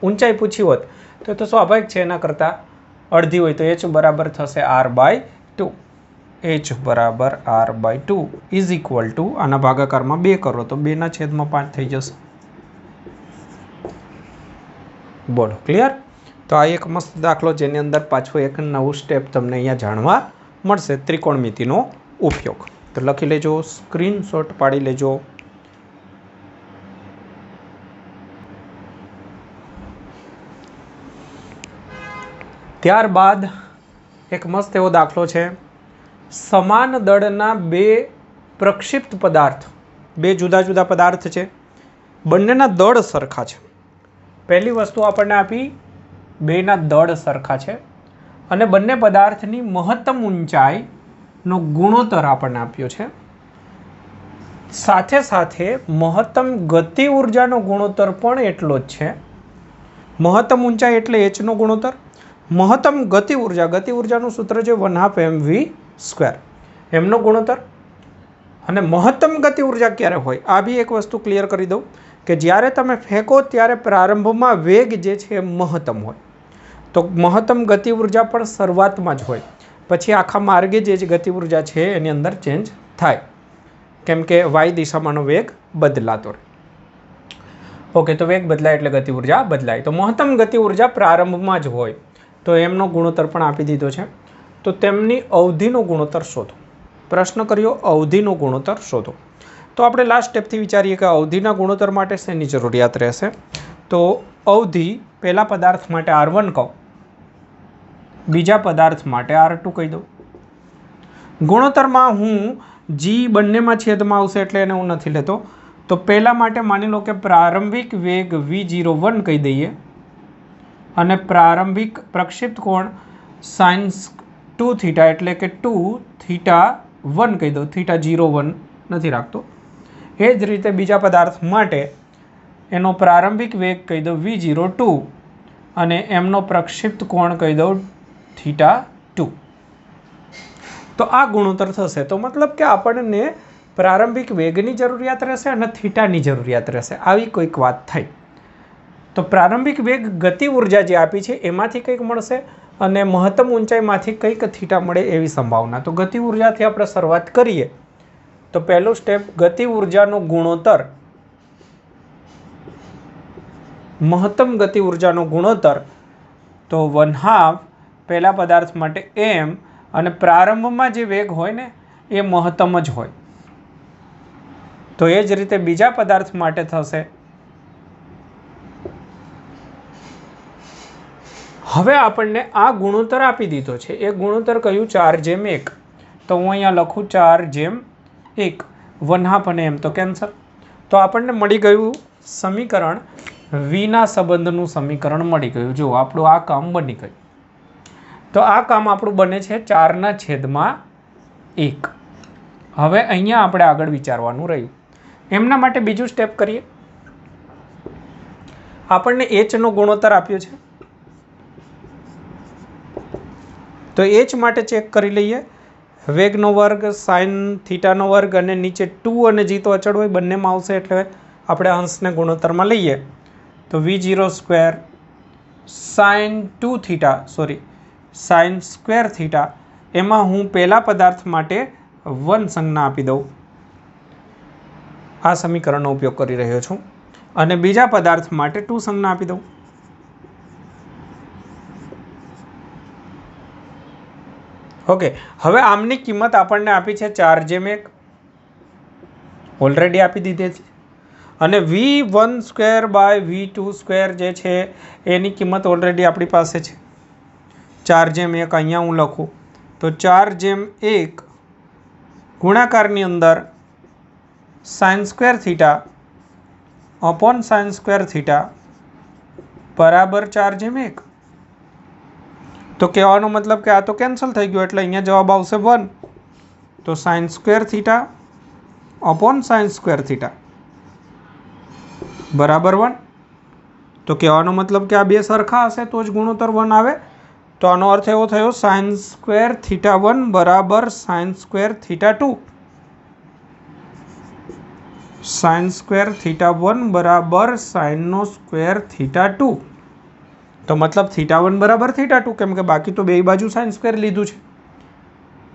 ઊંચાઈ પૂછી હોત તો સ્વાભાવિક છે એના કરતાં અડધી હોય તો H બરાબર થશે R/2. H બરાબર R/2 ઇઝ ઇક્વલ ટુ, આના ભાગાકારમાં 2 કરો તો 2/5 થઈ જશે. બોલો, ક્લિયર? તો આ એક મસ્ત દાખલો જેની અંદર પાછો એક નવું સ્ટેપ તમને અહીંયા જાણવા મળશે, ત્રિકોણમિતિનો ઉપયોગ. તો લખી લેજો, સ્ક્રીનશોટ પાડી લેજો. ત્યારબાદ એક મસ્ત એવો દાખલો છે. સમાન દળના 2 પ્રક્ષિપ્ત પદાર્થ, 2 જુદા જુદા પદાર્થ છે, બંનેના દળ સરખા છે. પહેલી વસ્તુ આપણને આપી, 2ના દળ સરખા છે અને બંને પદાર્થની મહત્તમ ઊંચાઈનો ગુણોત્તર આપણને આપ્યો છે. સાથે સાથે મહત્તમ ગતિ ઉર્જાનો ગુણોત્તર પણ એટલો જ છે. મહત્તમ ઊંચાઈ એટલે Hનો ગુણોત્તર, મહત્તમ ગતિ ઉર્જાનું સૂત્ર છે 1/2 mv², એમનો ગુણોત્તર. અને મહત્તમ ગતિ ઉર્જા ક્યારે હોય, આ બી એક વસ્તુ ક્લિયર કરી દઉં કે જ્યારે તમે ફેંકો ત્યારે પ્રારંભમાં વેગ જે છે એ મહત્તમ હોય, તો મહત્તમ ગતિ ઉર્જા પણ શરૂઆતમાં જ હોય, પછી આખા માર્ગે જે ગતિ ઉર્જા છે એની અંદર ચેન્જ થાય, કેમ કે વાય દિશામાંનો વેગ બદલાતો રહે. ઓકે, તો વેગ બદલાય એટલે ગતિ ઉર્જા બદલાય. તો મહત્તમ ગતિ ઉર્જા પ્રારંભમાં જ હોય, તો એમનો ગુણોત્તર પણ આપી દીધો છે. તો તેમની અવધિનો ગુણોત્તર શોધો. પ્રશ્ન કર્યો અવધિનો ગુણોત્તર શોધો. તો આપણે લાસ્ટ સ્ટેપથી વિચારીએ કે અવધિના ગુણોત્તર માટે શેની જરૂરિયાત રહેશે. તો અવધિ પહેલા પદાર્થ માટે R1 કહો, બીજા પદાર્થ માટે R2 કહી દઉં. ગુણોત્તરમાં હું G બંનેમાં છેદમાં આવશે એટલે એને હું નથી લેતો. તો પહેલા માટે માની લો કે પ્રારંભિક વેગ V01 કહી દઈએ અને પ્રારંભિક પ્રક્ષિપ્ત કોણ sin2θ એટલે કે 2θ1 કહી દો, θ01 નથી રાખતો. એ જ રીતે બીજા પદાર્થ માટે એનો પ્રારંભિક વેગ કહી દો V02 અને એમનો પ્રક્ષિપ્ત કોણ કહી દો θ2. તો આ ગુણોત્તર થશે. તો મતલબ કે આપણને પ્રારંભિક વેગની જરૂરિયાત રહેશે અને થીટાની જરૂરિયાત રહેશે, આવી કોઈક વાત થઈ. તો પ્રારંભિક વેગ ગતિ ઉર્જા જે આપી છે એમાંથી કંઈક મળશે અને મહત્તમ ઊંચાઈમાંથી કંઈક થીટા મળે એવી સંભાવના. તો ગતિ ઉર્જાથી આપણે શરૂઆત કરીએ. તો પહેલું સ્ટેપ, ગતિ ઉર્જાનો ગુણોત્તર, મહત્તમ ગતિ ઉર્જાનો ગુણોત્તર તો 1/2 પહેલા પદાર્થ માટે m અને પ્રારંભમાં જે વેગ હોય ને એ મહત્તમ જ હોય. તો એ જ રીતે બીજા પદાર્થ માટે થશે. હવે આપણને આ ગુણોત્તર આપી દીધો છે, એ ગુણોત્તર કયું 4/1. તો હું અહીંયા લખું 4/1, 1/2 અને m તો કેન્સલ. તો આપણને મળી ગયું સમીકરણ, વિના સંબંધનું સમીકરણ મળી ગયું. જો આપણું આ કામ બની ગયું. તો આ કામ આપણું બને છે 4/1. હવે અહીંયા આપણે આગળ વિચારવાનું રહ્યું. એમના માટે બીજું સ્ટેપ કરીએ. આપણને h નો ગુણોત્તર આપ્યો છે, તો h માટે ચેક કરી લઈએ. વેગનો વર્ગ સાઇન થીટાનો વર્ગ અને નીચે 2 અને g તો અચળ હોય, બંનેમાં આવશે એટલે આપણે અંશને ગુણોત્તરમાં લઈએ. તો V02 sin સ્ક્વેર થીટા, એમાં હું પહેલા પદાર્થ માટે 1 સંજ્ઞા આપી દઉં, આ સમીકરણનો ઉપયોગ કરી રહ્યો છું, અને બીજા પદાર્થ માટે 2 સંજ્ઞા આપી દઉં. ઓકે, હવે આમની કિંમત આપણને આપી છે 4/1, ઓલરેડી આપી દીધી છે, અને V12/V22 જે છે એની કિંમત ઓલરેડી આપણી પાસે છે 4/1. અહીંયા હું લખું તો 4/1 ગુણાકારની અંદર sine square theta upon sine square theta બરાબર 4/1. તો કહેવાનો મતલબ કે આ તો કેન્સલ થઈ ગયો એટલે અહીંયા જવાબ આવશે 1. તો sine square theta upon sine square theta બરાબર 1. તો કહેવાનો મતલબ કે આ બે સરખા હશે તો જ ગુણોત્તર 1 આવે. તો આનો અર્થ એવો થયો સાઇન સ્ક્વેર થીટા 1 બરાબર sine square theta 2. Sine square theta 1 બરાબર સાઇનનો સ્ક્વેર થીટા 2. તો મતલબ થીટા 1 બરાબર થીટા 2, કેમ કે બાકી તો બે બાજુ સાઇન સ્ક્વેર લીધું છે.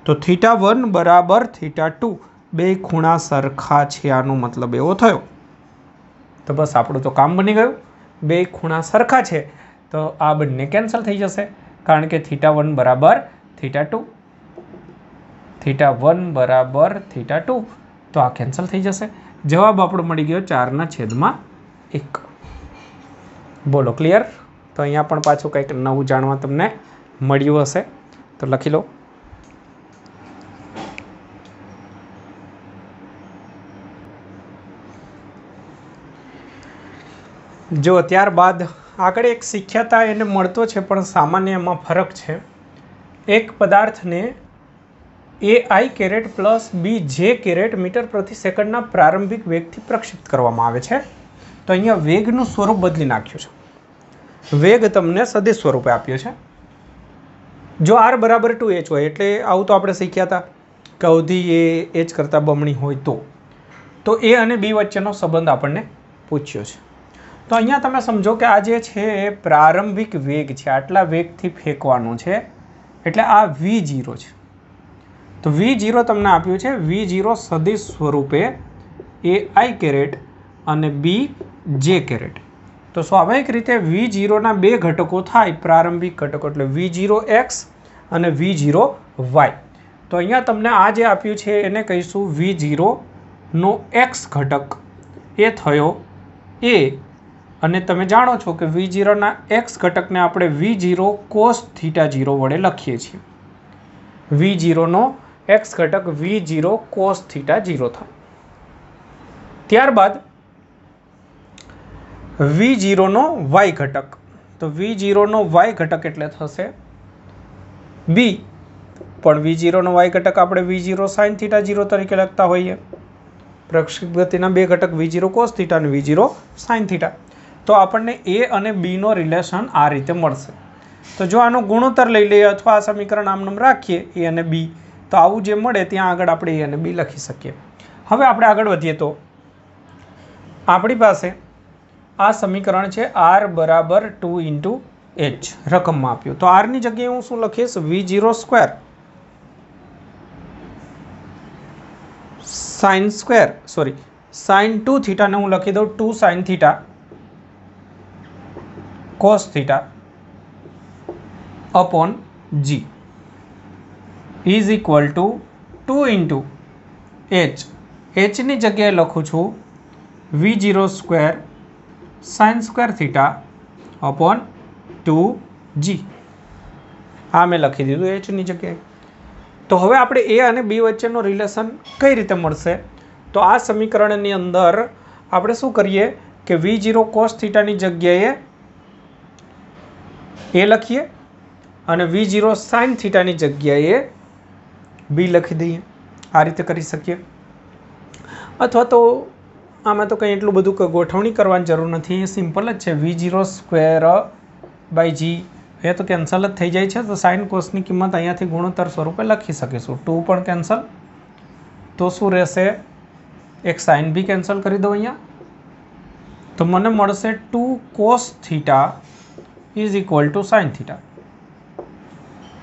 તો થીટા 1 બરાબર થીટા 2, બે ખૂણા સરખા છે, આનો મતલબ એવો થયો. તો બસ આપણું તો કામ બની ગયું. બે ખૂણા સરખા છે તો આ બંને કેન્સલ થઈ જશે, કારણ કે થીટા 1 બરાબર થીટા 2, થીટા 1 બરાબર થીટા 2, તો આ કેન્સલ થઈ જશે. જવાબ આપણો મળી ગયો 4/1. બોલો, ક્લિયર? તો અહીંયા પણ પાછું કંઈક નવું જાણવા તમને મળ્યું હશે, તો લખી લો. જો ત્યારબાદ આગળ એક શીખ્યા હતા એને મળતો છે, પણ સામાન્ય એમાં ફરક છે. એક પદાર્થને AI caret plus BJ caret metre પ્રતિ સેકન્ડના પ્રારંભિક વેગથી પ્રક્ષિપ્ત કરવામાં આવે છે. તો અહીંયા વેગનું સ્વરૂપ બદલી નાખ્યું છે. વેગ તમને સદિશ સ્વરૂપે આપ્યો છે. જો R બરાબર 2h હોય એટલે આવું તો આપણે શીખ્યા હતા. કે અવધિ એ જ કરતાં બમણી હોય તો એ અને બી વચ્ચેનો સંબંધ આપણને પૂછ્યો છે. તો અહીંયા તમે સમજો કે આ જે છે એ પ્રારંભિક વેગ છે, આટલા વેગથી ફેંકવાનું છે, એટલે આ V0 છે. તો V0 તમને આપ્યું છે, V0 સદિશ સ્વરૂપે AI કેરેટ અને BJ કેરેટ. તો સ્વાભાવિક રીતે V0ના બે ઘટકો થાય, પ્રારંભિક ઘટકો, એટલે V0x અને V0y. તો અહીંયા તમને આ જે આપ્યું છે એને કહીશું V0નો x ઘટક એ થયો A, અને તમે જાણો છો કે V0ના x ઘટકને આપણે V0 cos θ0 વડે લખીએ છીએ. V0નો x ઘટક V0 cos θ0 થાય. ત્યારબાદ V0નો y ઘટક, તો V0નો y ઘટક એટલે થશે B, પણ V0નો y ઘટક આપણે V0 sin θ0 તરીકે લખતા હોઈએ. પ્રક્ષેપ ગતિના બે ઘટક V0 cos θ અને V0 sin θ. તો આપણને A અને B નો રિલેશન આ રીતે મળશે. તો જો આનો ગુણોત્તર લઈ લઈએ અથવા આ સમીકરણ આમ રાખીએ A અને B, તો આવું જે મળે ત્યાં આગળ આપણે A અને B લખી શકીએ. હવે આપણે આગળ વધીએ તો આપણી પાસે આ સમીકરણ છે R બરાબર 2 × H રકમમાં આપ્યું. તો R ની જગ્યાએ હું શું લખીશ? V0 સ્ક્વેર sin 2 θ ને હું લખી દઉં 2 sin θ cos θ upon G is equal to 2 × H. H ની જગ્યાએ લખું છું V0 square sin square θ upon 2G. આ મેં લખી દીધું H ની જગ્યાએ. તો હવે આપણે A અને B વચ્ચેનો રિલેશન કઈ રીતે મળશે? તો આ સમીકરણની અંદર આપણે શું કરીએ કે V0 cos θ ની જગ્યાએ A લખીએ અને V0 sin θ ની જગ્યાએ B લખી દઈએ. આ રીતે કરી શકીએ. અથવા તો આમાં તો કંઈ એટલું બધું ગોઠવણી કરવાની જરૂર નથી, સિમ્પલ જ છે. V0 સ્ક્વેર બાય G એ તો કેન્સલ જ થઈ જાય છે. તો સાઇન કોસની કિંમત અહીંયાથી ગુણોત્તર સ્વરૂપે લખી શકીશું. 2 પણ કેન્સલ, તો શું રહેશે? એક સાઇન બી કેન્સલ કરી દો અહીંયા, તો મને મળશે 2 cos θ is equal to sin θ.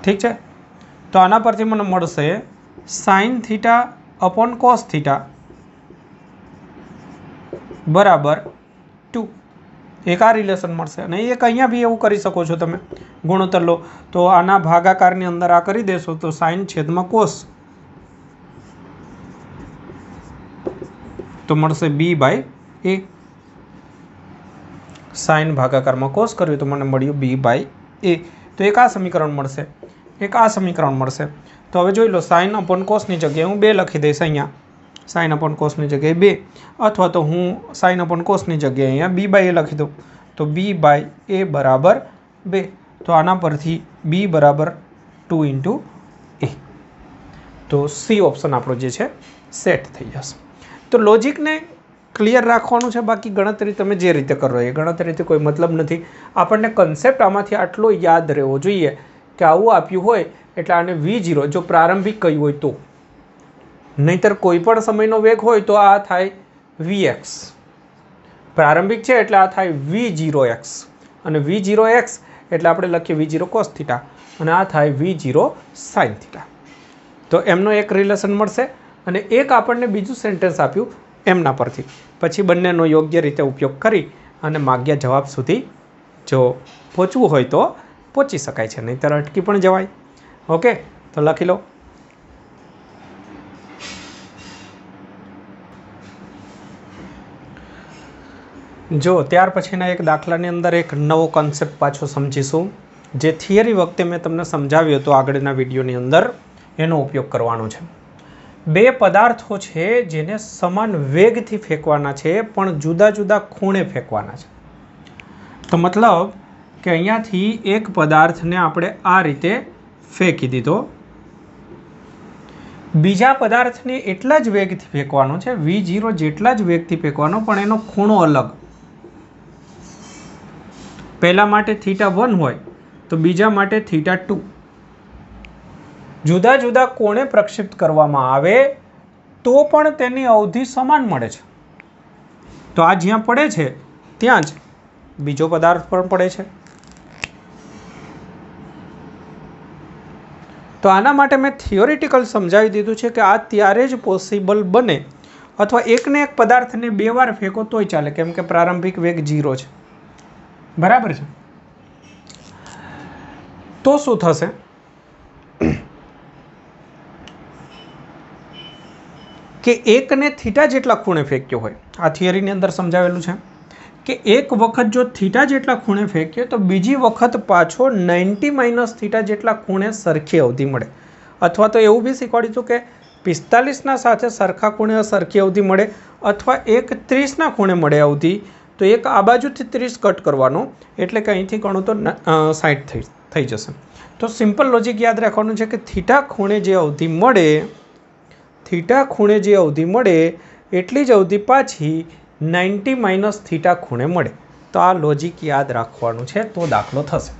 ઠીક છે. તો આના પરથી મને મળશે sin θ અપોન cos θ બરાબર 2. એક આ રિલેશન મળશે. અને એક અહીંયા બી એવું કરી શકો છો તમે, ગુણોત્તર લો તો આના ભાગાકારની અંદર આ કરી દેશો તો sin છેદમાં cos, તો મળશે B/A. sin ભાગાકારમાં cos કર્યું તો મને મળ્યું B/A. તો એક આ સમીકરણ મળશે, એક આ સમીકરણ મળશે. તો હવે જોઈ લો, sin અપોન cos ની જગ્યાએ હું 2 લખી દઈશ અહીંયા, sin અપોન cos ની જગ્યાએ 2, અથવા તો હું sin અપોન cos ની જગ્યાએ અહીંયા B/A લખી દઉં, તો B/A બરાબર 2. તો આના પરથી B બરાબર 2 × A. તો C ઓપ્શન આપણો જે છે સેટ થઈ જશે. તો લોજિકને ક્લિયર રાખવાનું છે, બાકી ગણતરી તમે જે રીતે કરો એ ગણતરીથી કોઈ મતલબ નથી. આપણને કન્સેપ્ટ આમાંથી આટલો યાદ રહેવો જોઈએ કે આવું આપ્યું હોય એટલે આને V0 જો પ્રારંભિક કહ્યું હોય તો, નહીંતર કોઈ પણ સમયનો વેગ હોય તો આ થાય Vx. પ્રારંભિક છે એટલે આ થાય V0x, અને V0x એટલે આપણે લખીએ V0 cos θ, અને આ થાય V0 sin θ. તો એમનો એક રિલેશન મળશે, અને એક આપણને બીજું સેન્ટેન્સ આપ્યું એમના પરથી. પછી બંનેનો યોગ્ય રીતે ઉપયોગ કરી અને માગ્યા જવાબ સુધી જો પહોંચવું હોય તો પહોંચી શકાય છે, નહીંતર અટકી પણ જવાય. ઓકે, તો લખી લો. જો ત્યાર પછીના એક દાખલાની અંદર એક નવો કોન્સેપ્ટ પાછો સમજીશું, જે થિયરી વખતે મેં તમને સમજાવ્યો હતો આગળના વિડીયોની અંદર, એનો ઉપયોગ કરવાનો છે. બે પદાર્થો છે જેને સમાન વેગથી ફેંકવાના છે, પણ જુદા જુદા ખૂણે ફેંકવાના છે. તો મતલબ કે અહીંયાથી એક પદાર્થને આપણે આ રીતે ફેંકી દીધો, બીજા પદાર્થને એટલા જ વેગથી ફેંકવાનો છે, V0 જેટલા જ વેગથી ફેંકવાનો, પણ એનો ખૂણો અલગ. પહેલા માટે θ1 હોય તો બીજા માટે θ2. जुदा जुदा कोणे प्रक्षिप्त करवामां आवे तो पण तेनी अवधि समान मळे छे। तो आ ज्यां पड़े छे त्यां ज बीजो पदार्थ पण पड़े छे। तो आना माटे मैं थियोरिटिकल समझावी दीधुं छे कि आ त्यारे ज पॉसिबल बने अथवा एक ने एक पदार्थ ने बे वार फेंको तोय चाले, केम के प्रारंभिक वेग 0 छे। बराबर छे। तो शुं थशे कि एक ने थीटा जेटला खूणे फेंक्यो होय, आ थियरीनी अंदर समजावेलुं छे कि एक वखत जो थीटा जेटला खूणे फेंक्यो तो बीजी वखत पाछो 90 माइनस थीटा जेटला खूणे सरखी अवधि मळे, अथवा तो एवुं बी शीखवाड्युं के 45 ना साथे सरखा खूणे सरखी अवधि मळे, अथवा एक 30 ना खूणे मळे अवधि, तो एक आ बाजुथी 30 कट करवानो एटले के અહીંથી ગણો तो 60 થઈ જશે। तो सिम्पल लॉजिक याद राखवानुं छे कि थीटा खूणे जे अवधि मळे, थीटा खूणे जे अवधि मळे एटली ज अवधि पाછી 90 माइनस थीटा खूणे मळे। तो आ लॉजिक याद राखवानुं छे तो दाखलो थशे।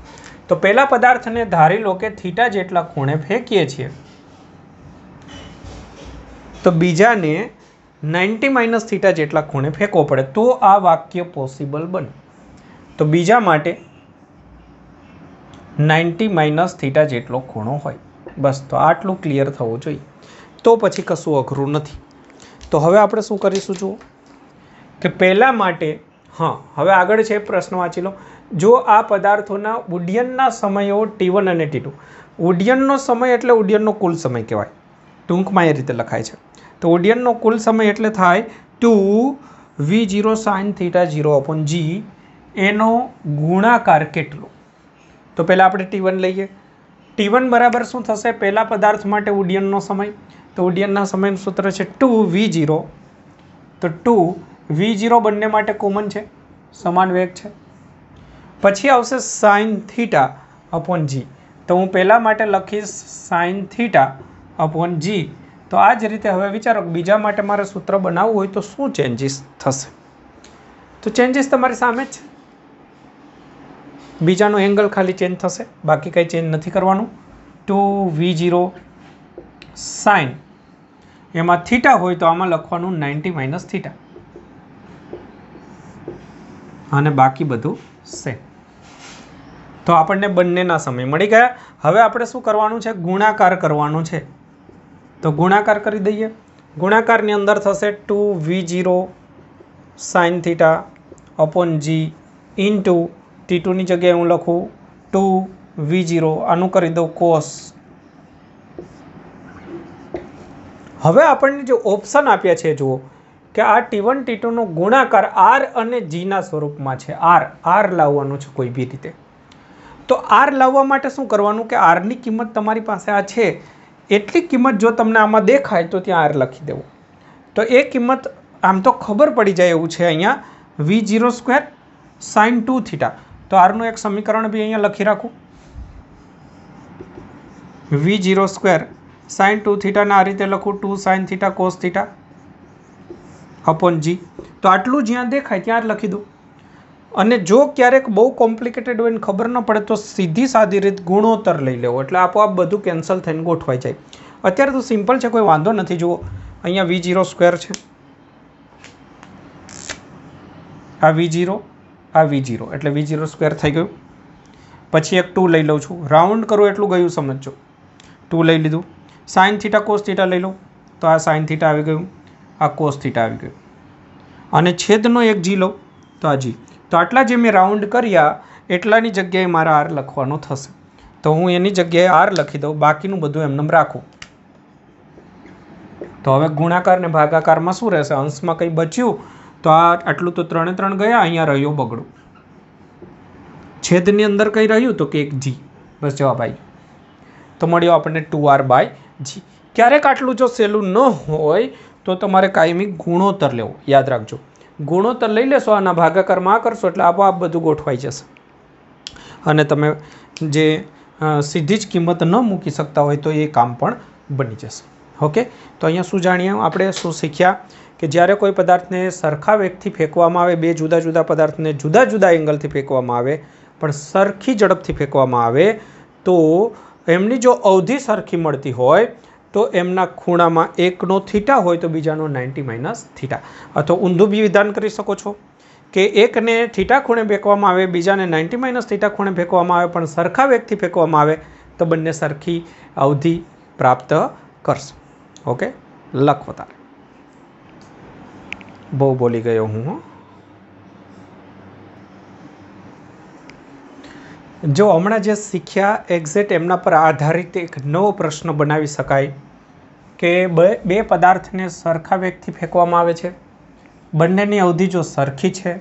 तो पहला पदार्थ ने धारी लो कि थीटा जेटला खूणे फेंकीए छीए तो बीजा ने 90 माइनस थीटा जेटला खूणे फेंकवो पड़े तो आ वाक्य पॉसिबल बने। तो बीजा माटे 90 माइनस थीटा जेटलो खूणो होय। बस तो आटलू क्लियर थवुं जोईए। तो पछी कशुं अघरुं नथी। तो हवे आपणे शुं करीशुं जुओ कि पहला माटे हाँ हवे आगळ छे प्रश्न वांची लो। जो आ पदार्थोना उड्डयनना समयो T1 अने T2, उड्डयननो समय एटले उड्डयननो कुल समय कहेवाय, टूंकमां ए रीते लखाय छे। तो उड्डयननो कुल समय एटले थाय 2v0 sin theta 0 upon g एनो गुणाकार केटलो। तो पहला आपणे T1 लईए। T1 बराबर शुं थशे पहला पदार्थ माटे उड्डयननो समय, तो उड्डयनना समयनुं सूत्र छे 2v0। तो 2v0 बंने माटे कॉमन छे, समान वेग छे। पछी आवशे sin थीटा अपॉन g। तो हूँ पहला माटे लखीश sin थीटा अपॉन g। तो आ ज रीते हवे विचारो बीजा माटे मारे सूत्र बनाववुं होय तो शुं चेन्जीस थशे। तो चेन्जीस तमारी सामे ज छे। बीजानो एंगल खाली चेन्ज थशे, बाकी कंई चेन्ज नथी करवानुं। 2v0 sin एमां थीटा होय तो आमां लखवानुं 90 माइनस थीटा अने बाकी बधुं सेम। तो आपणने बंनेना समय मळी गया। हवे आपणे शुं करवानुं छे, गुणाकार करवानो छे। तो गुणाकार करी दईए। गुणाकारनी अंदर थशे 2v0 sin theta upon g into T2 ની જગ્યાએ હું લખું 2v0 આનું કરી દઉં cos। હવે આપણને જે ઓપ્શન આપ્યા છે જુઓ કે આ T1 T2 નો ગુણાકાર R અને G ના સ્વરૂપમાં છે। R લાવવાનો છે કોઈ બી રીતે। તો R લાવવા માટે શું કરવાનું કે R ની કિંમત તમારી પાસે આ છે એટલી કિંમત જો તમને આમાં દેખાય તો ત્યાં R લખી દેવું। તો એ કિંમત આમ તો ખબર પડી જાય એવું છે અહીંયા v0² sin 2 थीटा। तो आर નું એક સમીકરણ બી અહીંયા લખી રાખું v0² sin 2 थीटा ના આ રીતે લખું 2 sin theta cos theta upon g। तो આટલું જ્યાં દેખાય ત્યાં લખી દઉં। અને જો ક્યારેક બહુ કોમ્પ્લિકેટેડ હોય ને ખબર ન પડે તો સીધી સાદી રીત ગુણોત્તર લઈ લેવો એટલે આપોઆપ બધું કેન્સલ થઈને ગોઠવાઈ જાય। અત્યારે તો સિમ્પલ છે, કોઈ વાંધો નથી। જુઓ અહીંયા v0² છે, આ v0 आ v0 એટલે v0² થઈ ગયું। પછી એક 2 લઈ લઉં છું, રાઉન્ડ કરું એટલું ગયું સમજજો। 2 લઈ લીધું। sin થીટા cos થીટા લઈ લઉં તો આ sin થીટા આવી ગયું, આ cos થીટા આવી ગયું અને છેદનો એક g લઉં તો આ g। તો આટલા જે મેં રાઉન્ડ કર્યા એટલાની જગ્યાએ મારા r લખવાનો થશે। તો હું એની જગ્યાએ r લખી દઉં, બાકીનું બધું એમનેમ રાખું। તો હવે ગુણાકાર ને ભાગાકારમાં શું રહેશે, અંશમાં કંઈ બચ્યું तो आटलू तो 3 गया, अहींया रह्यो बगड़ो। छेदनी अंदर कई रह्यु तो कि एक जी, बस जवाब आई। तो मळ्यो आपणे 2r/g। क्यारेक आटलू जो सहेलू न होय तो तमारे कायमी गुणोत्तर लेवो, याद राखजो। गुणोत्तर लई लेशो आना भागाकाરમાં आ करशो એટલે આપોઆપ બધું ગોઠવાઈ જશે અને તમે જે સીધી જ કિંમત ન મૂકી શકતા હોય તો એ કામ પણ બની જશે। ઓકે, તો અહીંયા શું જાણીએ આપણે, શું શીખ્યા કે જ્યારે કોઈ પદાર્થને સરખા વેગથી ફેંકવામાં આવે, બે જુદા જુદા પદાર્થને જુદા જુદા એંગલથી ફેંકવામાં આવે પણ સરખી ઝડપથી ફેંકવામાં આવે તો એમની જો અવધિ સરખી મળતી હોય તો એમના ખૂણામાં એકનો થીટા હોય તો બીજાનો 90 - થીટા, અથવા ઊંધું બી વિધાન કરી શકો છો કે એકને થીટા ખૂણે ફેંકવામાં આવે, બીજાને 90 - થીટા ખૂણે ફેંકવામાં આવે, પણ સરખા વેગથી ફેંકવામાં આવે તો બંને સરખી અવધિ પ્રાપ્ત કરશે. ઓકે, લખો તારે. બહુ બોલી ગયો હું. જો હમણાં જે શીખ્યા એક્ઝેક્ટ એમના પર આધારિત એક નવો પ્રશ્ન બનાવી શકાય કે બે પદાર્થને સરખા વેગથી ફેંકવામાં આવે છે, બંનેની અવધિ જો સરખી છે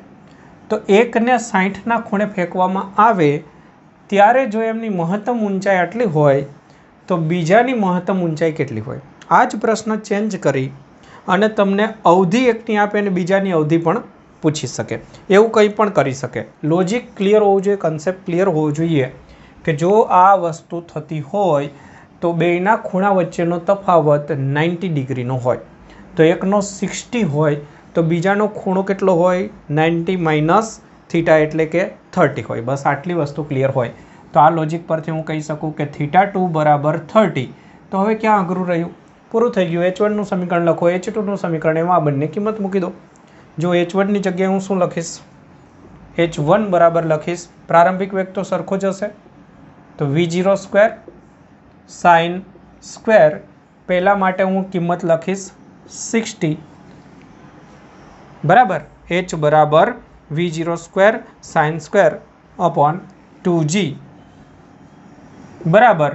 તો એકને 60ના ખૂણે ફેંકવામાં આવે ત્યારે જો એમની મહત્તમ ઊંચાઈ આટલી હોય તો બીજાની મહત્તમ ઊંચાઈ કેટલી હોય. આ જ પ્રશ્ન ચેન્જ કરી અને તમને અવધિ એકની આપે અને બીજાની અવધિ પણ પૂછી શકે, એવું કંઈ પણ કરી શકે. લોજિક ક્લિયર હોવું જોઈએ, કન્સેપ્ટ ક્લિયર હોવો જોઈએ કે જો આ વસ્તુ થતી હોય તો બેયના ખૂણા વચ્ચેનો તફાવત 90 ડિગ્રીનો હોય, તો એકનો 60 હોય તો બીજાનો ખૂણો કેટલો હોય, 90 - થીટા એટલે કે 30 હોય. બસ આટલી વસ્તુ ક્લિયર હોય તો આ લોજિક પરથી હું કહી શકું કે θ2 = 30. તો હવે ક્યાં અઘરું રહ્યું? પૂરું થઈ ગયું. H1નું સમીકરણ લખો, H2નું સમીકરણ, એમાં આ બંને કિંમત મૂકી દો. જો H1ની જગ્યાએ હું શું લખીશ? H1 બરાબર લખીશ, પ્રારંભિક વેગ તો સરખો જ હશે તો V02 sin સ્ક્વેર, પહેલા માટે હું કિંમત લખીશ 60 બરાબર. H બરાબર V02 sin square upon 2G બરાબર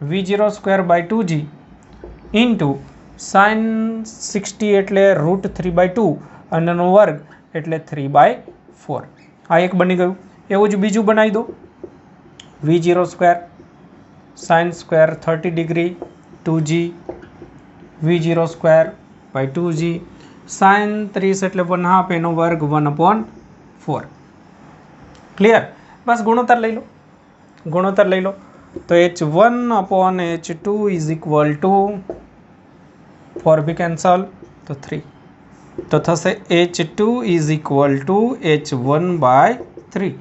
V02/2G ઇન્ટુ sin 60 એટલે √3/2 અને એનો વર્ગ એટલે 3/4. આ એક બની ગયું. એવું જ બીજું બનાવી દો. V02 sin square 30 degree 2G V02/2G sin 30 એટલે 1/2 એનો વર્ગ 1/4. ક્લિયર? બસ ગુણોત્તર લઈ લો. ગુણોત્તર લઈ લો તો H1/H2 = 4 બી કેન્સલ તો 3, તો થશે H2 = H1/3.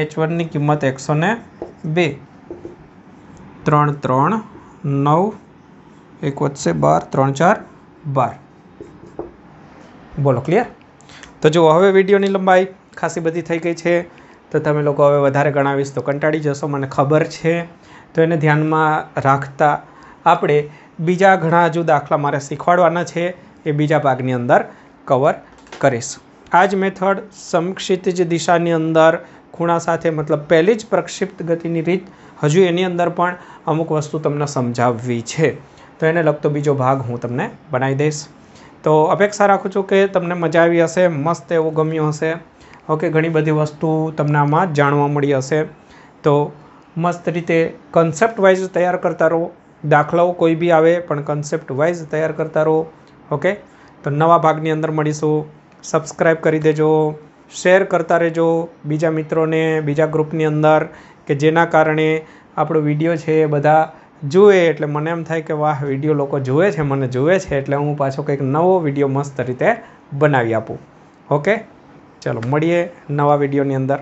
H1ની કિંમત 102, 3 3 9, 1 વધશે 12, 3 4 12. બોલો ક્લિયર? તો જો હવે વિડીયોની લંબાઈ ખાસી બધી થઈ ગઈ છે તો તમે લોકો હવે વધારે ગણાવીશ તો કંટાળી જશો, મને ખબર છે. તો એને ધ્યાનમાં રાખતા આપણે બીજા ઘણા હજુ દાખલા મારે શીખવાડવાના છે, એ બીજા ભાગની અંદર કવર કરીશ. આ જ મેથડ સમક્ષિતિજ દિશાની અંદર ખૂણા સાથે, મતલબ પહેલી જ પ્રક્ષિપ્ત ગતિની રીત, હજુ એની અંદર પણ અમુક વસ્તુ તમને સમજાવવી છે તો એને લગતો બીજો ભાગ હું તમને બનાવી દઈશ. તો અપેક્ષા રાખું છું કે તમને મજા આવી હશે, મસ્ત એવો ગમ્યો હશે. ઓકે, ઘણી બધી વસ્તુ તમને આમાં જાણવા મળી હશે. તો મસ્ત રીતે કન્સેપ્ટ વાઇઝ તૈયાર કરતા રહો. દાખલાઓ કોઈ બી આવે પણ કન્સેપ્ટ વાઇઝ તૈયાર કરતા રહો. ઓકે, તો નવા ભાગની અંદર મળીશું. સબસ્ક્રાઈબ કરી દેજો, શેર કરતા રહેજો બીજા મિત્રોને, બીજા ગ્રુપની અંદર, કે જેના કારણે આપણો વિડીયો છે એ બધા જુએ એટલે મને એમ થાય કે વાહ, વિડીયો લોકો જુએ છે, મને જુએ છે, એટલે હું પાછો કંઈક નવો વિડીયો મસ્ત રીતે બનાવી આપું. ઓકે, ચલો મળીએ નવા વિડીયોની અંદર.